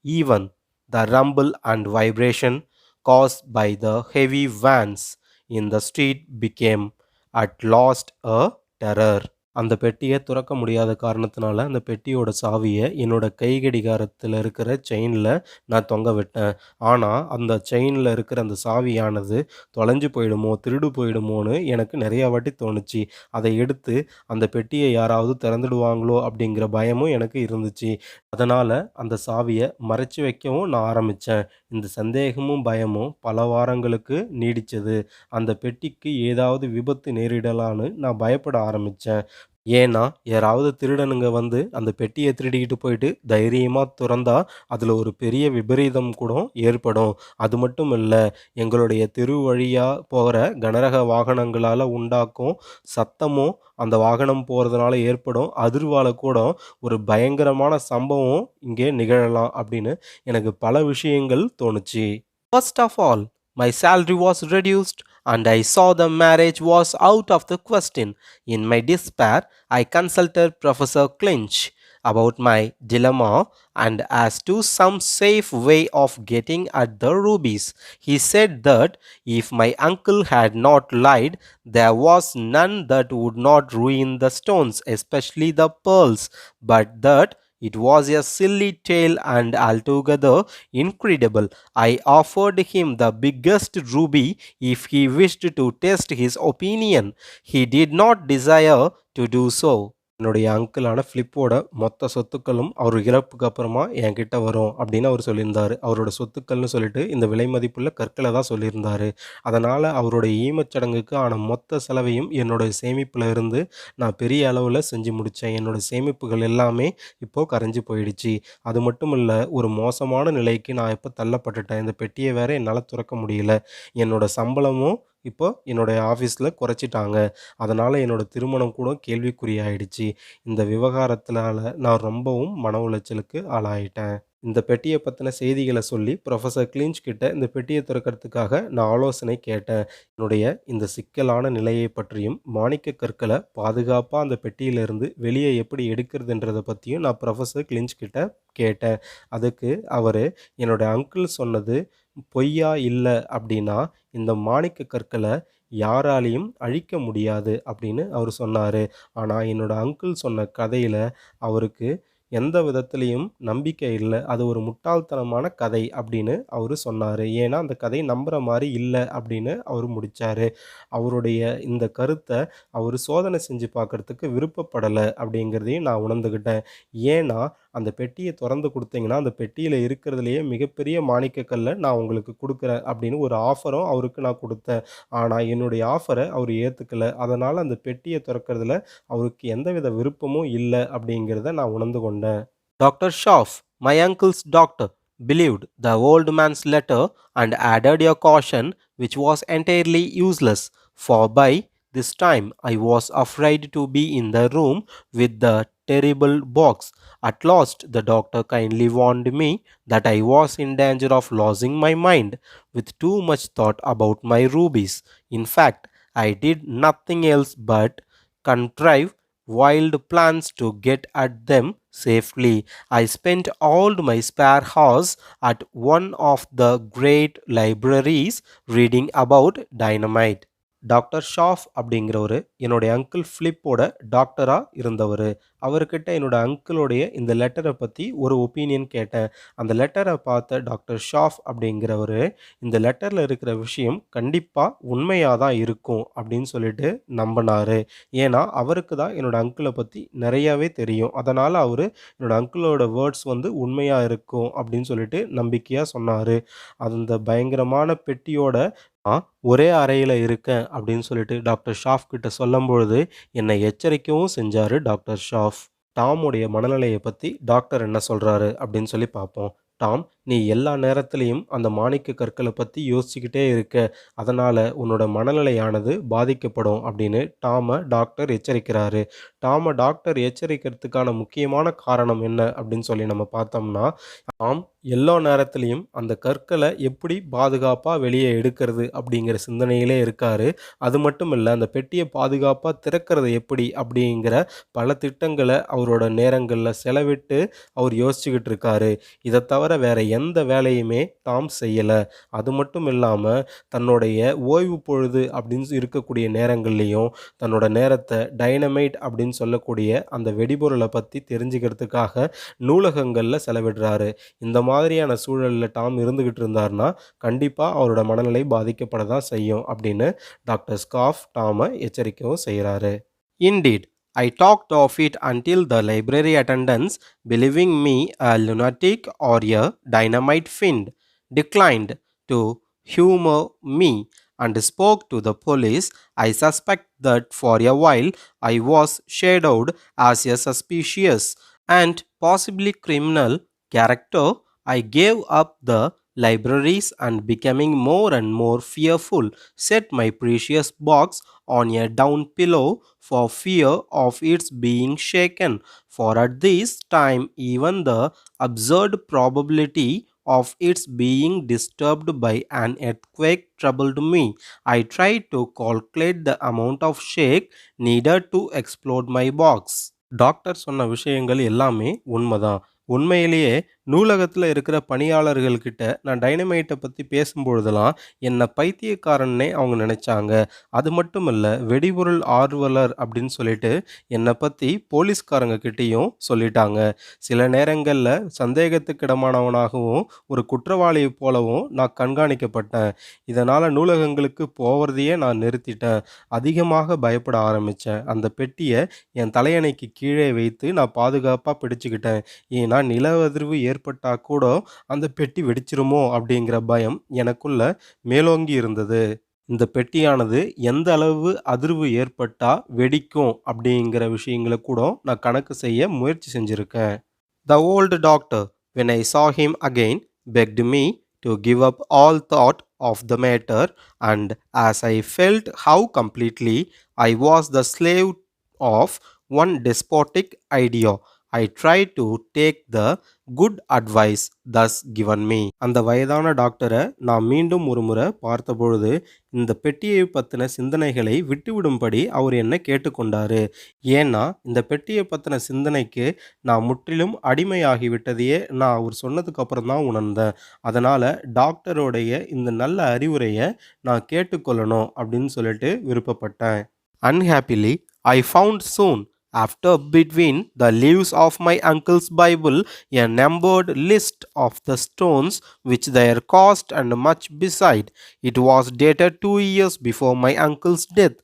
Even the rumble and vibration caused by the heavy vans in the street became at last a terror. அந்த பெட்டியை திறக்க முடியாத காரணத்தினால அந்த பெட்டியோட சாவியை என்னோட கை கடிகாரத்தில் இருக்கிற செயினில் நான் தொங்க விட்டேன். ஆனால் அந்த செயினில் இருக்கிற அந்த சாவியானது தொலைஞ்சு போயிடுமோ, திருடு போயிடுமோன்னு எனக்கு நிறையா வாட்டி தோணுச்சு. அதை எடுத்து அந்த பெட்டியை யாராவது திறந்துடுவாங்களோ அப்படிங்கிற பயமும் எனக்கு இருந்துச்சு. அதனால் அந்த சாவியை மறைச்சி வைக்கவும் நான் ஆரம்பித்தேன். இந்த சந்தேகமும் பயமும் பல வாரங்களுக்கு நீடித்தது. அந்த பெட்டிக்கு ஏதாவது விபத்து நேரிடலான்னு நான் பயப்பட ஆரம்பித்தேன். ஏன்னா யாராவது திருடனுங்க வந்து அந்த பெட்டியை திருடிக்கிட்டு போயிட்டு தைரியமாக திறந்தா அதில் ஒரு பெரிய விபரீதம் கூட ஏற்படும். அது மட்டும் இல்லை, எங்களுடைய தெரு வழியாக போகிற கனரக வாகனங்களால் உண்டாக்கும் சத்தமும் அந்த வாகனம் போகிறதுனால ஏற்படும் அதிர்வால் கூட ஒரு பயங்கரமான சம்பவம் இங்கே நிகழலாம் அப்படின்னு எனக்கு பல விஷயங்கள் தோணுச்சு. First of all, My salary was reduced, and I saw the marriage was out of the question. In my despair, I consulted Professor Clinch about my dilemma and as to some safe way of getting at the rubies. He said that if my uncle had not lied, there was none that would not ruin the stones, especially the pearls, but that it was a silly tale and altogether incredible. I offered him the biggest ruby if he wished to test his opinion. He did not desire to do so. என்னுடைய அங்கிளான ஃபிலிப்போட மொத்த சொத்துக்களும் அவர் இறப்புக்கு அப்புறமா என்கிட்ட வரும் அப்படின்னு அவர் சொல்லியிருந்தார். அவரோட சொத்துக்கள்னு சொல்லிட்டு இந்த விலை மதிப்புள்ள கற்களை தான் சொல்லியிருந்தார். அதனால் அவருடைய ஈமச்சடங்குக்கு ஆன மொத்த செலவையும் என்னுடைய சேமிப்பில் இருந்து நான் பெரிய அளவில் செஞ்சு முடித்தேன். என்னோடய சேமிப்புகள் எல்லாமே இப்போது கரைஞ்சி போயிடுச்சு. அது மட்டும் இல்லை, ஒரு மோசமான நிலைக்கு நான் இப்போ தள்ளப்பட்டுட்டேன். இந்த பெட்டியை வேற என்னால் துறக்க முடியல. என்னோட சம்பளமும் இப்போ என்னுடைய ஆஃபீஸில் குறைச்சிட்டாங்க. அதனால் என்னோட திருமணம் கூட கேள்விக்குறியாயிடுச்சு. இந்த விவகாரத்தினால நான் ரொம்பவும் மன உளைச்சலுக்கு ஆளாயிட்டேன். இந்த பெட்டியை பற்றின செய்திகளை சொல்லி ப்ரொஃபஸர் கிளின்ச் கிட்ட இந்த பெட்டியை திறக்கிறதுக்காக நான் ஆலோசனை கேட்டேன். என்னுடைய இந்த சிக்கலான நிலையை பற்றியும் மாணிக்க கற்களை பாதுகாப்பாக அந்த பெட்டியிலிருந்து வெளியே எப்படி எடுக்கிறதுன்றதை பற்றியும் நான் ப்ரொஃபஸர் கிளின்ச் கிட்ட கேட்டேன். அதுக்கு அவர் என்னோட அங்கிள் சொன்னது பொய்யா இல்லை அப்படின்னா இந்த மாணிக்க கற்களை யாராலையும் அழிக்க முடியாது அப்படின்னு அவர் சொன்னார். ஆனால் என்னோட அங்கிள் சொன்ன கதையில் அவருக்கு எந்த விதத்துலேயும் நம்பிக்கை இல்லை. அது ஒரு முட்டாள்தனமான கதை அப்படின்னு அவர் சொன்னார். ஏன்னா அந்த கதை நம்புகிற மாதிரி இல்லை அப்படின்னு அவர் முடித்தார். அவருடைய இந்த கருத்தை அவர் சோதனை செஞ்சு பார்க்குறதுக்கு விருப்பப்படலை அப்படிங்கிறதையும் நான் உணர்ந்துக்கிட்டேன். ஏன்னா அந்த பெட்டியை திறந்து கொடுத்தீங்கன்னா அந்த பெட்டியில் இருக்கிறதுலையே மிகப்பெரிய மாணிக்கக்கல்லை நான் உங்களுக்கு கொடுக்குறேன் அப்படின்னு ஒரு ஆஃபரும் அவருக்கு நான் கொடுத்தேன். ஆனால் என்னுடைய ஆஃபரை அவர் ஏற்றுக்கலை. அதனால் அந்த பெட்டியை திறக்கிறதுல அவருக்கு எந்தவித விருப்பமும் இல்லை அப்படிங்கிறத நான் உணர்ந்து கொண்டேன். Dr. Schaff, my uncle's doctor, believed the old man's letter and added a caution which was entirely useless, for by this time I was afraid to be in the room with the terrible box. At last, the doctor kindly warned me that I was in danger of losing my mind with too much thought about my rubies. In fact, I did nothing else but contrive wild plans to get at them safely. I spent all my spare hours at one of the great libraries reading about dynamite. Doctor shop அப்படிங்கிறவர் என்னுடைய uncle ஃபிலிப்போட டாக்டராக இருந்தவர். அவர்கிட்ட என்னோட அங்கிளோடைய இந்த லெட்டரை பற்றி ஒரு ஒப்பீனியன் கேட்டேன். அந்த லெட்டரை பார்த்த டாக்டர் ஷாஃப் அப்படிங்கிறவர் இந்த லெட்டரில் இருக்கிற விஷயம் கண்டிப்பாக உண்மையாக தான் இருக்கும் அப்படின்னு சொல்லிட்டு நம்பினார். ஏன்னா அவருக்கு தான் என்னோட அங்கிளை பற்றி நிறையாவே தெரியும். அதனால் அவர் என்னோட அங்கிளோட வேர்ட்ஸ் வந்து உண்மையாக இருக்கும் அப்படின்னு சொல்லிட்டு நம்பிக்கையாக சொன்னார். அந்த பயங்கரமான பெட்டியோட ஒரே அறையில் இருக்கேன் அப்படின்னு சொல்லிட்டு டாக்டர் ஷாஃப் கிட்ட சொல்லும்பொழுது என்னை எச்சரிக்கவும் செஞ்சார் டாக்டர் ஷாஃப். டாமுடைய மனநிலையை பற்றி டாக்டர் என்ன சொல்கிறாரு அப்படின்னு சொல்லி பார்ப்போம். டாம், நீ எல்லா நேரத்துலையும் அந்த மாணிக்க கற்களை பற்றி யோசிச்சுக்கிட்டே இருக்க, அதனால் உன்னோட மனநிலையானது பாதிக்கப்படும் அப்படின்னு டாமை டாக்டர் எச்சரிக்கிறாரு. டாமை டாக்டர் எச்சரிக்கிறதுக்கான முக்கியமான காரணம் என்ன அப்படின்னு சொல்லி நம்ம பார்த்தோம்னா, டாம் எல்லா நேரத்துலையும் அந்த கற்களை எப்படி பாதுகாப்பாக வெளியே எடுக்கிறது அப்படிங்கிற சிந்தனையிலே இருக்கார். அது மட்டும் இல்லை, அந்த பெட்டியை பாதுகாப்பாக திறக்கிறது எப்படி அப்படிங்கிற பல திட்டங்களை அவரோட நேரங்களில் செலவிட்டு அவர் யோசிச்சுக்கிட்டு இருக்காரு. இதை தவிர வேறு எந்த வேலையுமே டாம் செய்யலை. அது மட்டும் இல்லாமல் தன்னுடைய ஓய்வு பொழுது அப்படின்னு இருக்கக்கூடிய நேரங்கள்லேயும் தன்னோட நேரத்தை டைனமைட் அப்படின்னு சொல்லக்கூடிய அந்த வெடிபொருளை பற்றி தெரிஞ்சுக்கிறதுக்காக நூலகங்களில் செலவிடுறாரு. இந்த மாதிரியான சூழலில் டாம் இருந்துக்கிட்டு இருந்தார்னா கண்டிப்பாக அவரோட மனநிலை பாதிக்கப்பட தான் செய்யும் அப்படின்னு டாக்டர் ஸ்காஃப் டாமை எச்சரிக்கவும் செய்கிறாரு. Indeed, I talked of it until the library attendants, believing me a lunatic or a dynamite fiend, declined to humor me and spoke to the police. I suspect that for a while I was shadowed as a suspicious and possibly criminal character. I gave up the libraries and becoming more and more fearful, set my precious box on a down pillow for fear of its being shaken. For at this time even the absurd probability of its being disturbed by an earthquake troubled me. I tried to calculate the amount of shake needed to explode my box. Doctor சொன்ன விஷயங்கள் எல்லாமே உண்மைதான். உண்மையிலேயே நூலகத்தில் இருக்கிற பணியாளர்கள்கிட்ட நான் டைனமைட்டை பற்றி பேசும்பொழுதெல்லாம் என்னை பைத்தியக்காரன்னே அவங்க நினைச்சாங்க. அது மட்டும் இல்லை, வெடிபொருள் ஆர்வலர் அப்படின்னு சொல்லிட்டு என்னை பற்றி போலீஸ்காரங்க கிட்டேயும் சொல்லிட்டாங்க. சில நேரங்களில் சந்தேகத்துக்கிடமானவனாகவும் ஒரு குற்றவாளியை போலவும் நான் கண்காணிக்கப்பட்டேன். இதனால் நூலகங்களுக்கு போகிறதையே நான் நிறுத்திட்டேன். அதிகமாக பயப்பட ஆரம்பித்தேன். அந்த பெட்டியை என் தலையணைக்கு கீழே வைத்து நான் பாதுகாப்பாக பிடிச்சுக்கிட்டேன். ஏன்னா நில அதிர்வு ஏற்பட்டா கூட அந்த பெட்டி வெடிச்சிருமோ அப்படிங்கிற பயம் எனக்குள்ள மேலோங்கி இருந்தது. இந்த பெட்டியானது எந்த அளவு அதிர்வு ஏற்பட்டா வெடிக்கும் அப்படிங்கிற விஷயங்களை கூட நான் கணக்கு செய்ய முயற்சி செஞ்சுருக்கேன். The old doctor, when I saw him again, begged me to give up all thought of the matter, and as I felt how completely I was the slave of one despotic idea, I tried to take the good advice thus given me. அந்த வயதான டாக்டரை நான் மீண்டும் ஒரு முறை பார்த்தபொழுது இந்த பெட்டியை பற்றின சிந்தனைகளை விட்டுவிடும்படி அவர் என்னை கேட்டுக்கொண்டாரு. ஏன்னா இந்த பெட்டியை பற்றின சிந்தனைக்கு நான் முற்றிலும் அடிமையாகிவிட்டதையே நான் அவர் சொன்னதுக்கு அப்புறம் தான் உணர்ந்தேன். அதனால் டாக்டருடைய இந்த நல்ல அறிவுரையை நான் கேட்டுக்கொள்ளணும் அப்படின்னு சொல்லிட்டு விருப்பப்பட்டேன். Unhappily, I found soon after between the leaves of my uncle's Bible a numbered list of the stones which their cost and much beside. It was dated 2 years before my uncle's death.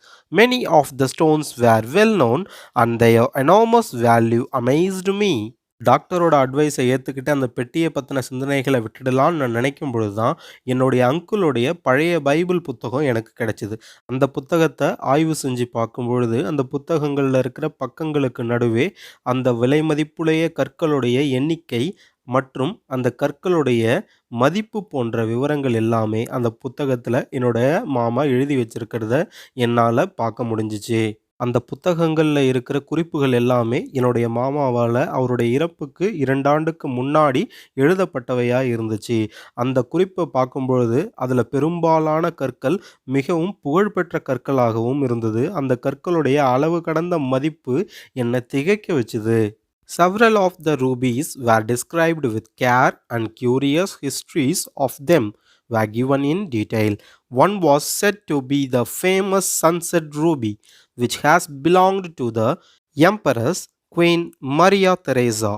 Many of the stones were well known and their enormous value amazed me. டாக்டரோட அட்வைஸை ஏற்றுக்கிட்டு அந்த பெட்டியை பற்றின சிந்தனைகளை விட்டுடலான்னு நான் நினைக்கும் பொழுது தான் என்னுடைய அங்குளுடைய பழைய பைபிள் புத்தகம் எனக்கு கிடைச்சிது. அந்த புத்தகத்தை ஆய்வு செஞ்சு பார்க்கும் பொழுது அந்த புத்தகங்களில் இருக்கிற பக்கங்களுக்கு நடுவே அந்த விலை மதிப்புடைய கற்களுடைய எண்ணிக்கை மற்றும் அந்த கற்களுடைய மதிப்பு போன்ற விவரங்கள் எல்லாமே அந்த புத்தகத்தில் என்னுடைய மாமா எழுதி வச்சிருக்கிறத என்னால் பார்க்க முடிஞ்சிச்சு. அந்த புத்தகங்களில் இருக்கிற குறிப்புகள் எல்லாமே என்னுடைய மாமாவால் அவருடைய இறப்புக்கு 2 ஆண்டுக்கு முன்னாடி எழுதப்பட்டவையாக இருந்துச்சு. அந்த குறிப்பை பார்க்கும்பொழுது அதில் பெரும்பாலான கற்கள் மிகவும் புகழ்பெற்ற கற்களாகவும் இருந்தது. அந்த கற்களுடைய அளவு கடந்த மதிப்பு என்னை திகைக்க வச்சுது. Several of the rubies were described with care and curious histories of them were given in detail. One was said to be the famous Sunset Ruby, which has belonged to the Empress Queen Maria Theresa.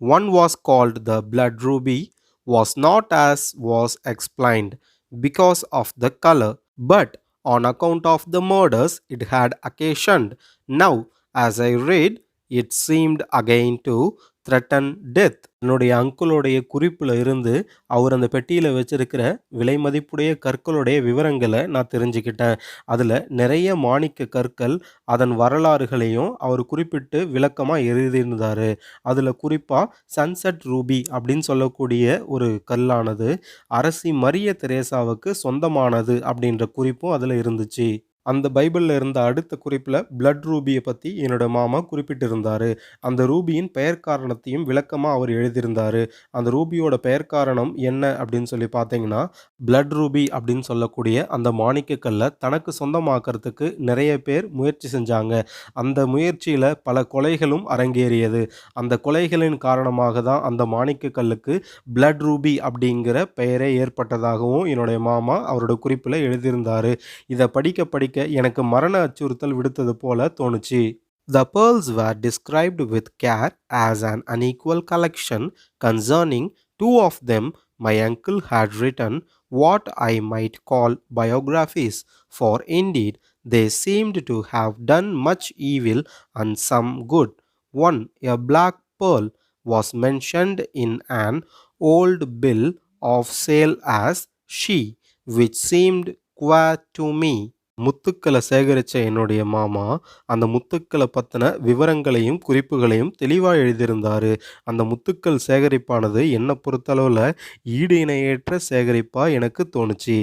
One was called the Blood Ruby, was not as was explained because of the color, but on account of the murders it had occasioned. Now, as I read, it seemed again to threaten death. என்னுடைய அங்குளுடைய குறிப்பில் இருந்து அவர் அந்த பெட்டியில் வச்சிருக்கிற விலை மதிப்புடைய கற்களுடைய விவரங்களை நான் தெரிஞ்சுக்கிட்டேன். அதில் நிறைய மாணிக்க கற்கள் அதன் வரலாறுகளையும் அவர் குறிப்பிட்டு விளக்கமாக எழுதியிருந்தார். அதில் குறிப்பாக சன்செட் ரூபி அப்படின்னு சொல்லக்கூடிய ஒரு கல்லானது அரசி மரிய தெரேசாவுக்கு சொந்தமானது அப்படின்ற குறிப்பும் அதில் இருந்துச்சு. அந்த பைபிளில் இருந்த அடுத்த குறிப்பில் பிளட் ரூபியை பற்றி என்னோட மாமா குறிப்பிட்டிருந்தார். அந்த ரூபியின் பெயர் காரணத்தையும் விளக்கமாக அவர் எழுதியிருந்தார். அந்த ரூபியோட பெயர் காரணம் என்ன அப்படின்னு சொல்லி பார்த்தீங்கன்னா, பிளட் ரூபி அப்படின்னு சொல்லக்கூடிய அந்த மாணிக்கக்கல்லை தனக்கு சொந்தமாக்கிறதுக்கு நிறைய பேர் முயற்சி செஞ்சாங்க. அந்த முயற்சியில் பல கொலைகளும் அரங்கேறியது. அந்த கொலைகளின் காரணமாக தான் அந்த மாணிக்கக்கல்லுக்கு பிளட் ரூபி அப்படிங்கிற பெயரே ஏற்பட்டதாகவும் என்னுடைய மாமா அவரோட குறிப்பில் எழுதியிருந்தார். இதை படிக்க எனக்கு மரண அச்சுறுத்தல் விடுத்தது போல தோணுச்சு. The pearls were described with care as an unequal collection. Concerning 2 of them, my uncle had written what I might call biographies, for indeed they seemed to have done much evil and some good. One, a black pearl, was mentioned in an old bill of sale as she, which seemed queer to me. முத்துக்களை சேகரித்த என்னுடைய மாமா அந்த முத்துக்களை பற்றின விவரங்களையும் குறிப்புகளையும் தெளிவாக எழுதியிருந்தார். அந்த முத்துக்கள் சேகரிப்பானது என்னை பொறுத்தளவில் ஈடு இணையற்ற சேகரிப்பாக எனக்கு தோணுச்சு.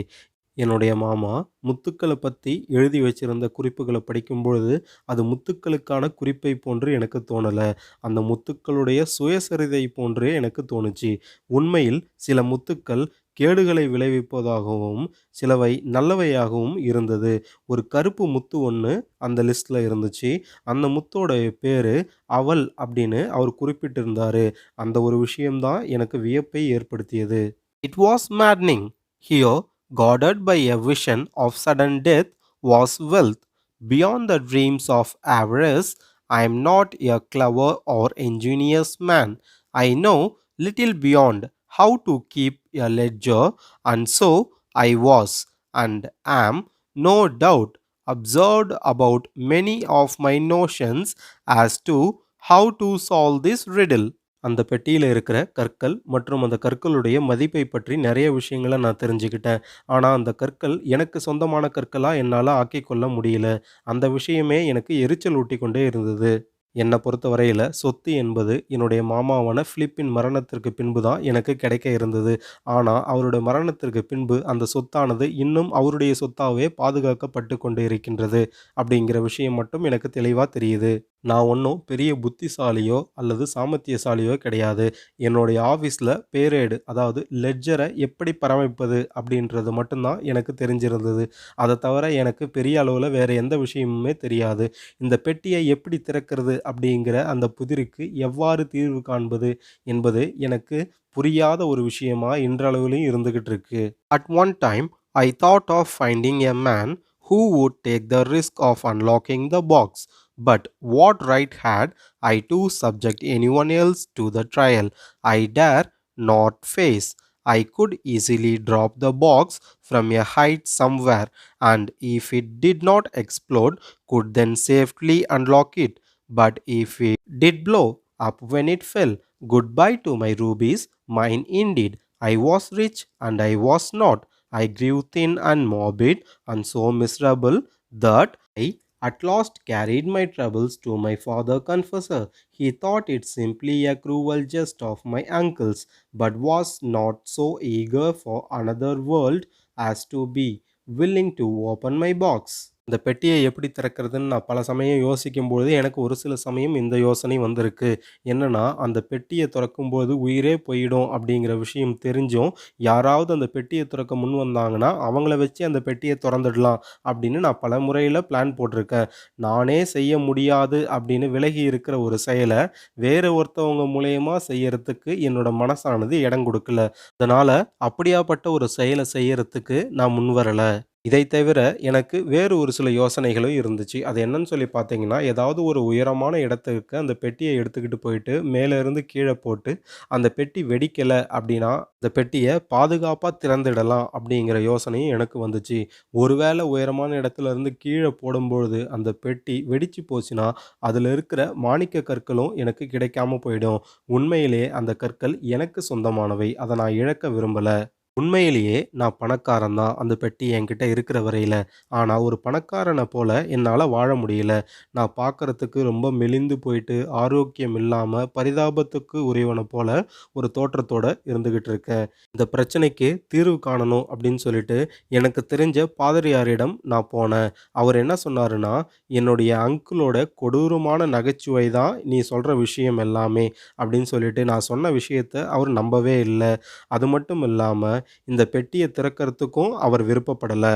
என்னுடைய மாமா முத்துக்கள பத்தி எழுதி வச்சிருந்த குறிப்புகள படிக்கும்பொழுது, அது முத்துக்களுக்கான குறிப்பை போன்று எனக்கு தோணல. அந்த முத்துக்களுடைய சுயசரிதை போன்றே எனக்கு தோணுச்சு. உண்மையில் சில முத்துக்கள் கேடுகளை விளைவிப்பதாகவும், சிலவை நல்லவையாகவும் இருந்தது. ஒரு கருப்பு முத்து ஒண்ணு அந்த லிஸ்ட்ல இருந்துச்சு. அந்த முத்தோட பேரு அவல் அப்படின்னு அவர் குறிப்பிட்டிருந்தாரு. அந்த ஒரு விஷயம் தான் எனக்கு வியப்பை ஏற்படுத்தியது. It was maddening. Here, guarded by a vision of sudden death, was wealth. Beyond the dreams of avarice, I am not a clever or ingenious man. I know little beyond how to keep a ledger, and so I was, and am, no doubt, absurd about many of my notions as to how to solve this riddle. அந்த பெட்டியில இருக்கிற கற்கள் மற்றும் அந்த கற்களுடைய மதிப்பை பற்றி நெறைய விஷயங்கள நான் தெரிஞ்சுக்கிட்டேன். ஆனா, அந்த கற்கள் எனக்கு சொந்தமான கற்களா என்னால ஆக்கிக் கொள்ள முடியல. அந்த விஷயமே எனக்கு எரிச்சல் ஊட்டிக் கொண்டே இருந்தது. என்ன பொறுத்தவரையில சொத்து என்பது என்னுடைய மாமாவான பிலிப்பின் மரணத்திற்கு பின்பு தான் எனக்கு கிடைக்க இருந்தது. ஆனா, அவருடைய மரணத்திற்கு பின்பு அந்த சொத்தானது இன்னும் அவருடைய சொத்தாவே பாதுகாக்கப்பட்டு கொண்டு இருக்கின்றது. அப்படிங்கிற விஷயம் மட்டும் எனக்கு தெளிவா தெரியுது. நான் ஒண்ணும் பெரிய புத்திசாலியோ அல்லது சாமர்த்தியசாலியோ கிடையாது. என்னுடைய ஆஃபீஸ்ல பேரேடு அதாவது லெட்ஜர எப்படி பராமரிப்பது அப்படின்றது மட்டும் தான் எனக்கு தெரிஞ்சிருந்தது. அத தவிர எனக்கு பெரிய அளவுல வேற எந்த விஷயமுமே தெரியாது. இந்த பெட்டியை எப்படி திறக்கிறது அப்படிங்கிற அந்த புதிருக்கு எவ்வாறு தீர்வு காண்பது என்பது எனக்கு புரியாத ஒரு விஷயமா இன்றளவிலும் இருந்துகிட்டு இருக்கு. At one time, I thought of finding a man who would take the risk of unlocking the box. But what right had I to subject anyone else to the trial I dare not face? I could easily drop the box from a height somewhere, and if it did not explode, could then safely unlock it. But if it did blow up when it fell, goodbye to my rubies, mine indeed. I was rich and I was not. I grew thin and morbid and so miserable that I at last carried my troubles to my father confessor. He thought it simply a cruel jest of my uncle's, but was not so eager for another world as to be willing to open my box. இந்த பெட்டியை எப்படி திறக்கிறதுன்னு நான் பல சமயம் யோசிக்கும்பொழுது, எனக்கு ஒரு சில சமயம் இந்த யோசனை வந்திருக்கு. என்னன்னா, அந்த பெட்டிய தொறக்கும்போது உயிரே போயிடும் அப்படிங்கிற விஷயம் தெரிஞ்சும், யாராவது அந்த பெட்டிய திறக்க முன் வந்தாங்கன்னா, அவங்கள வச்சு அந்த பெட்டிய தொறந்துடலாம் அப்படின்னு நான் பல முறையில பிளான் போட்டிருக்கேன். நானே செய்ய முடியாது அப்படின்னு விலகி இருக்கிற ஒரு செயல, வேற ஒருத்தவங்க மூலியமா செய்யறதுக்கு என்னோட மனசானது இடம் குடுக்கல. அதனால அப்படியாப்பட்ட ஒரு செயல செய்யறதுக்கு நான் முன்வரல. இதை தவிர எனக்கு வேறு ஒரு சில யோசனைகளும் இருந்துச்சு. அது என்னன்னு சொல்லி பார்த்தீங்கன்னா, ஏதாவது ஒரு உயரமான இடத்துக்கு அந்த பெட்டிய எடுத்துக்கிட்டு போயிட்டு, மேல இருந்து கீழ போட்டு, அந்த பெட்டி வெடிக்கல அப்டின்னா, அந்த பெட்டிய பாதுகாப்பா திறந்துடலாம் அப்டிங்கிற யோசனையும் எனக்கு வந்துச்சு. ஒருவேள உயரமான இடத்துல இருந்து கீழ போடும்பொழுது, அந்த பெட்டி வெடிச்சு போச்சுன்னா, அதுல இருக்கிற மாணிக்க கற்களும் எனக்கு கிடைக்காம போயிடும். உண்மையிலேயே அந்த கற்கள் எனக்கு சொந்தமானவை. அத நான் இழக்க விரும்பல. உண்மையிலேயே நான் பணக்காரன் தான். அந்த பெட்டி என்கிட்ட இருக்கிற வரையில. ஆனா, ஒரு பணக்காரன போல என்னால வாழ முடியல. நான் பார்க்கறதுக்கு ரொம்ப மெலிந்து போயிட்டு, ஆரோக்கியம் இல்லாம, பரிதாபத்துக்கு உரியவன போல ஒரு தோற்றத்தோட இருந்துகிட்டு இருக்கேன். இந்த பிரச்சனைக்கு தீர்வு காணணும் அப்படின்னு சொல்லிட்டு, எனக்கு தெரிஞ்ச பாதிரியாரிடம் நான் போனேன். அவர் என்ன சொன்னாருன்னா, "என்னுடைய அங்கிளோட கொடூரமான நகைச்சுவை தான் நீ சொல்ற விஷயம் எல்லாமே" அப்படின்னு சொல்லிட்டு நான் சொன்ன விஷயத்த அவர் நம்பவே இல்ல. அது மட்டும் இல்லாம இந்த பெட்டிய திறக்கறதுக்கும் அவர் விருப்பப்படல.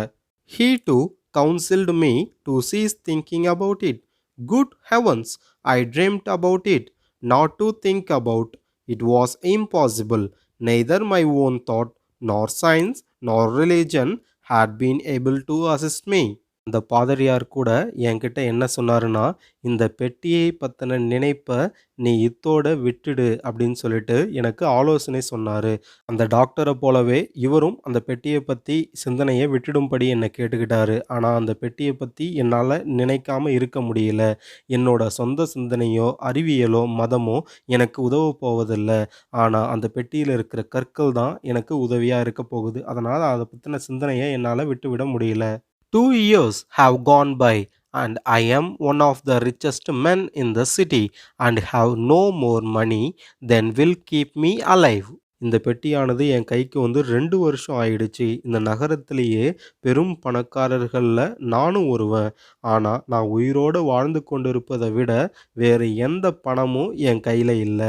He too counseled me to cease thinking about it. Good heavens, I dreamt about it. Not to think about it was impossible. Neither my own thought, nor science, nor religion had been able to assist me. அந்த பாதிரியார் கூட என்கிட்ட என்ன சொன்னாருன்னா, "இந்த பெட்டியை பத்தின நினைப்ப நீ இத்தோட விட்டுடு" அப்படின்னு சொல்லிட்டு எனக்கு ஆலோசனை சொன்னாரு. அந்த டாக்டர போலவே இவரும் அந்த பெட்டிய பத்தி சிந்தனைய விட்டுடும்படி என்ன கேட்டுக்கிட்டாரு. ஆனா அந்த பெட்டிய பத்தி என்னால நினைக்காம இருக்க முடியல. என்னோட சொந்த சிந்தனையோ, அறிவியலோ, மதமோ எனக்கு உதவப் போவதில்ல. ஆனா அந்த பெட்டியில இருக்கிற கற்கள் தான் எனக்கு உதவியா இருக்கப் போகுது. அதனால அத பத்தின சிந்தனைய என்னால விட்டுவிட முடியல. 2 years have gone by, and I am one of the richest men in the city and have no more money than will keep me alive. இந்த பெட்டியானது என் கைக்கு வந்து 2 வருஷம் ஆயிடுச்சு. இந்த நகரத்திலேயே பெரும் பணக்காரர்கள்ல நானும் ஒருவன். ஆனா, நான் உயிரோட வாழ்ந்து கொண்டிருப்பத விட வேறு எந்த பணமும் என் கையில இல்ல.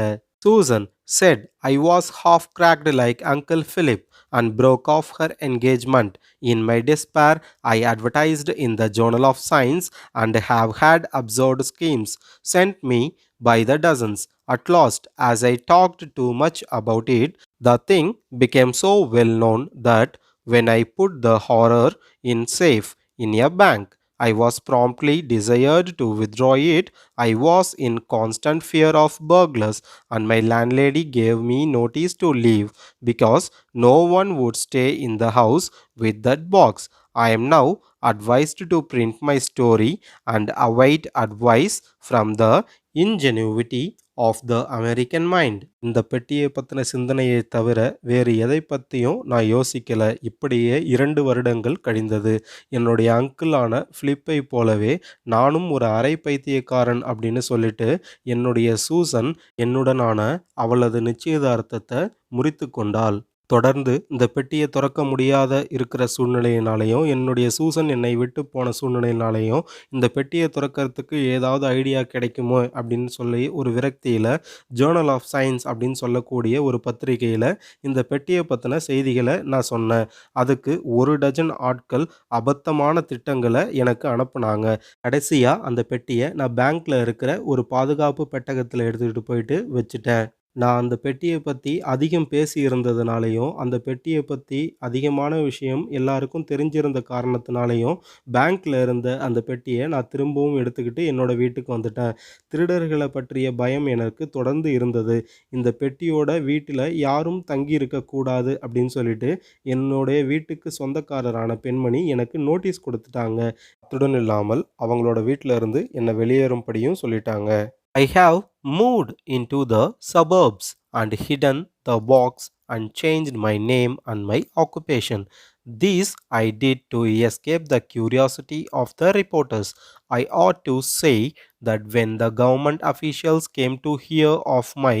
Susan said I was half cracked like Uncle Philip and broke off her engagement. In my despair, I advertised in the Journal of Science and have had absurd schemes sent me by the dozens. At last, as I talked too much about it, the thing became so well known that when I put the horror in safe in a bank, I was promptly desired to withdraw it. I was in constant fear of burglars, and my landlady gave me notice to leave because no one would stay in the house with that box. I am now advised to print my story and await advice from the ingenuity of the American mind. இந்த பெட்டியை பத்தின சிந்தனையை தவிர வேறு எதை பத்தியும் நான் யோசிக்கல. இப்படியே 2 வருடங்கள் கழிந்தது. என்னுடைய அங்கிளான பிலிப்பை போலவே நானும் ஒரு அரை பைத்தியக்காரன் அப்படின்னு சொல்லிட்டு என்னுடைய சூசன் என்னுடனான அவளது நிச்சயதார்த்தத்தை முறித்து கொண்டாள். தொடர்ந்து இந்த பெட்டியை திறக்க முடியாத இருக்கிற சூழ்நிலையினாலேயும், என்னுடைய சூசன் என்னை விட்டு போன சூழ்நிலையினாலேயும், இந்த பெட்டியை திறக்கிறதுக்கு ஏதாவது ஐடியா கிடைக்குமோ அப்படின்னு சொல்லி ஒரு விரக்தியில ஜேர்னல் ஆஃப் சயின்ஸ் அப்படின்னு சொல்லக்கூடிய ஒரு பத்திரிகையில இந்த பெட்டியை பத்தின செய்திகளை நான் சொன்னேன். அதுக்கு 1 டஜன் ஆட்கள் அபத்தமான திட்டங்களை எனக்கு அனுப்புனாங்க. கடைசியா அந்த பெட்டியை நான் பேங்க்ல இருக்கிற ஒரு பாதுகாப்பு பெட்டகத்துல எடுத்துக்கிட்டு போயிட்டு வச்சுட்டேன். நான் அந்த பெட்டிய பத்தி அதிகம் பேசியிருந்ததுனாலயும், அந்த பெட்டிய பத்தி அதிகமான விஷயம் எல்லாருக்கும் தெரிஞ்சிருந்த காரணத்தினாலயும், பேங்க்ல இருந்த அந்த பெட்டிய நான் திரும்பவும் எடுத்துக்கிட்டு என்னோட வீட்டுக்கு வந்துட்டேன். திருடர்கள பற்றிய பயம் எனக்கு தொடர்ந்து இருந்தது. இந்த பெட்டியோட வீட்டில யாரும் தங்கியிருக்கக் கூடாது அப்படின்னு சொல்லிட்டு, என்னுடைய வீட்டுக்கு சொந்தக்காரரான பெண்மணி எனக்கு நோட்டீஸ் குடுத்துட்டாங்க. அத்துடன் இல்லாமல் அவங்களோட வீட்ல இருந்து என்ன வெளியேறும்படியும் சொல்லிட்டாங்க. I have moved into the suburbs and hidden the box and changed my name and my occupation. This I did to escape the curiosity of the reporters. I ought to say that when the government officials came to hear of my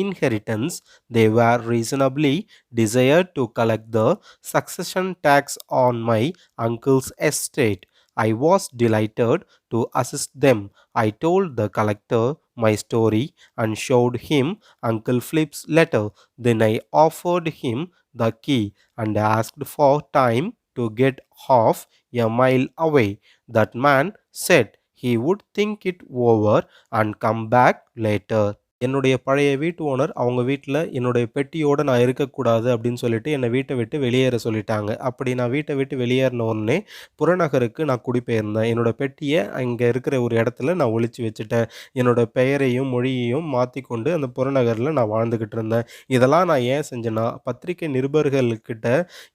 inheritance, they were reasonably desired to collect the succession tax on my uncle's estate. I was delighted to assist them. I told the collector my story and showed him Uncle Flip's letter. Then I offered him the key and asked for time to get half a mile away. That man said he would think it over and come back later. என்னுடைய பழைய வீட்டு owner அவங்க வீட்ல என்னுடைய பெட்டியோட நான் இருக்கக்கூடாது அப்படின்னு சொல்லிட்டு என்னை வீட்டை விட்டு வெளியேற சொல்லிட்டாங்க. அப்படி நான் வீட்டை விட்டு வெளியேறின உடனே புறநகருக்கு நான் குடிபெயர்ந்தேன். என்னோட பெட்டியை அங்கே இருக்கிற ஒரு இடத்துல நான் ஒளிச்சு வச்சுட்டேன். என்னோட பெயரையும் மொழியையும் மாற்றிக்கொண்டு அந்த புறநகரில் நான் வாழ்ந்துக்கிட்டு இருந்தேன். இதெல்லாம் நான் ஏன் செஞ்சேன்னா, பத்திரிகை நிருபர்கள்கிட்ட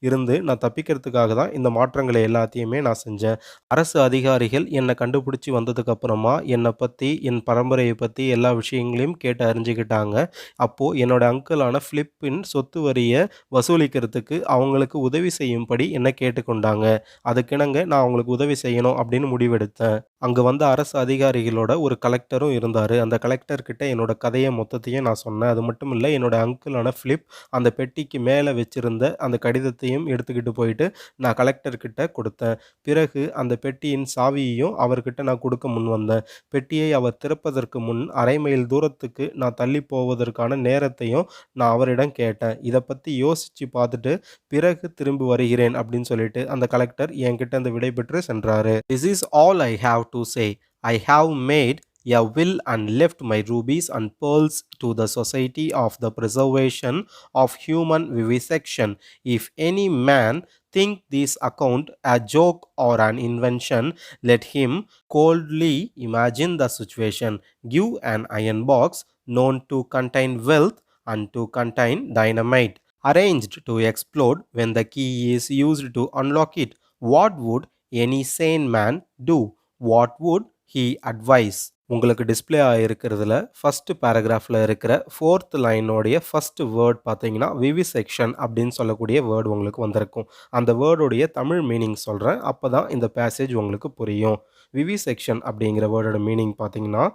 இருந்து நான் தப்பிக்கிறதுக்காக தான் இந்த மாற்றங்களை எல்லாத்தையுமே நான் செஞ்சேன். அரசு அதிகாரிகள் என்னை கண்டுபிடிச்சி வந்ததுக்கு அப்புறமா என்னை பற்றி, என் பரம்பரையை பற்றி எல்லா விஷயங்களையும் கேட்டு அறிஞ்சுக்கிட்டாங்க. அப்போ என்னோட அங்கிளான பிலிப்பின் சொத்து வரிய வசூலிக்கிறதுக்கு அவங்களுக்கு உதவி செய்யும்படி என்ன கேட்டுக்கொண்டாங்க. அதுக்கிணங்க நான் அவங்களுக்கு உதவி செய்யணும் அப்படின்னு முடிவெடுத்தேன். அங்க வந்த அரசு அதிகாரிகளோட ஒரு கலெக்டரும் இருந்தாரு. அந்த கலெக்டர் கிட்ட என்னோட கதைய மொத்தத்தையும் நான் சொன்னேன். அது மட்டும் இல்ல, என்னோட அங்கிளான பிலிப் அந்த பெட்டிக்கு மேல வச்சிருந்த அந்த கடிதத்தையும் எடுத்துக்கிட்டு போயிட்டு நான் கலெக்டர் கிட்ட கொடுத்தேன். பிறகு அந்த பெட்டியின் சாவியையும் அவர்கிட்ட நான் கொடுக்க முன் வந்தேன். பெட்டியை அவர் திறப்பதற்கு முன் 1/2 மைல் தூரத்துக்கு நான் தள்ளி போவதற்கான நேரத்தையும் நான் அவரிடம் கேட்டேன். இத பத்தி யோசிச்சு பார்த்துட்டு பிறகு திரும்பி வருகிறேன் அப்படின்னு சொல்லிட்டு அந்த கலெக்டர் என்கிட்ட அந்த விடை பெற்று சென்றாரு. This is all I have to say. I have made a will and left my rubies and pearls to the Society of the Preservation of Human Vivisection. If any man think this account a joke or an invention, let him coldly imagine the situation. Give an iron box known to contain wealth and to contain dynamite, arranged to explode when the key is used to unlock it. What would any sane man do? What would he advise? உங்களுக்கு display ஆகிருக்கிறதுல first பேராகிராஃபில் இருக்கிற 4th லைனோடைய first word பார்த்தீங்கன்னா vivisection அப்படின்னு சொல்லக்கூடிய word உங்களுக்கு வந்திருக்கும். அந்த வேர்டுடைய Tamil meaning சொல்கிறேன், அப்போ தான் இந்த பேசேஜ் உங்களுக்கு புரியும். விவிசெக்ஷன் அப்படிங்கிற வேர்டோட மீனிங் பார்த்தீங்கன்னா,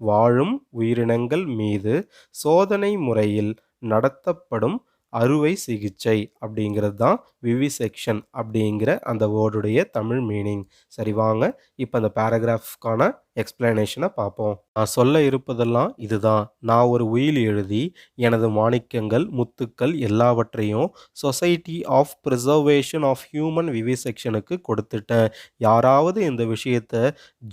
வாழும் உயிரினங்கள் மீது சோதனை முறையில் நடத்தப்படும் அறுவை சிகிச்சை அப்படிங்கிறது தான் விவிசெக்ஷன் அப்படிங்கிற அந்த வேர்டுடைய தமிழ் மீனிங். சரி வாங்க, இப்போ அந்த பேராகிராஃப்கான எக்ஸ்பிளனேஷனை பார்ப்போம். நான் சொல்ல இருப்பதெல்லாம் இதுதான். நான் ஒரு உயில் எழுதி எனது மாணிக்கங்கள் முத்துக்கள் எல்லாவற்றையும் society of preservation of human விவிசெக்ஷனுக்கு கொடுத்துட்டேன். யாராவது இந்த விஷயத்தை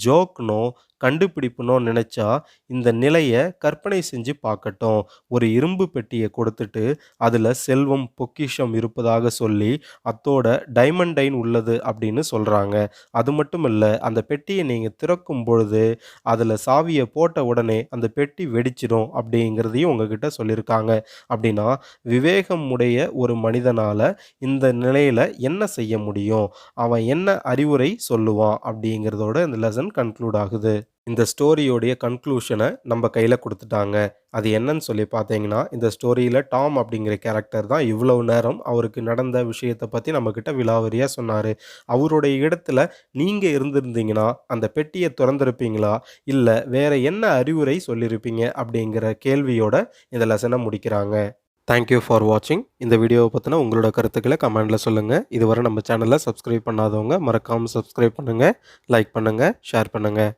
ஜோக்னோ கண்டுபிடிப்புனோ நினச்சா இந்த நிலையை கற்பனை செஞ்சு பார்க்கட்டும். ஒரு இரும்பு பெட்டியை கொடுத்துட்டு அதில் செல்வம் பொக்கிஷம் இருப்பதாக சொல்லி அத்தோட டைமண்டைன் உள்ளது அப்படின்னு சொல்கிறாங்க. அது மட்டும் இல்லை, அந்த பெட்டியை நீங்கள் திறக்கும் பொழுது அதில் சாவியை போட்ட உடனே அந்த பெட்டி வெடிச்சிடும் அப்படிங்கிறதையும் உங்ககிட்ட சொல்லியிருக்காங்க. அப்படின்னா விவேகம் உடைய ஒரு மனிதனால் இந்த நிலையில் என்ன செய்ய முடியும், அவன் என்ன அறிவுரை சொல்லுவான் அப்படிங்கிறதோட இந்த லெசன் கன்க்ளூட் ஆகுது. இந்த ஸ்டோரியோடைய கன்க்ளூஷனை நம்ம கையில் கொடுத்துட்டாங்க. அது என்னன்னு சொல்லி பார்த்தீங்கன்னா, இந்த ஸ்டோரியில் டாம் அப்படிங்கிற கேரக்டர் தான் இவ்வளவு நேரம் அவருக்கு நடந்த விஷயத்தை பற்றி நம்மக்கிட்ட விலாவரியாக சொன்னார். அவருடைய இடத்துல நீங்கள் இருந்திருந்தீங்கன்னா அந்த பெட்டியை திறந்திருப்பீங்களா, இல்லை வேற என்ன அறிவுரை சொல்லியிருப்பீங்க அப்படிங்கிற கேள்வியோட இந்த லெசனை முடிக்கிறாங்க. தேங்க்யூ ஃபார் வாட்சிங். இந்த வீடியோவை பற்றின உங்களோட கருத்துக்களை கமெண்டில் சொல்லுங்கள். இதுவரை நம்ம சேனலை சப்ஸ்கிரைப் பண்ணாதவங்க மறக்காமல் சப்ஸ்கிரைப் பண்ணுங்கள், லைக் பண்ணுங்கள், ஷேர் பண்ணுங்கள்.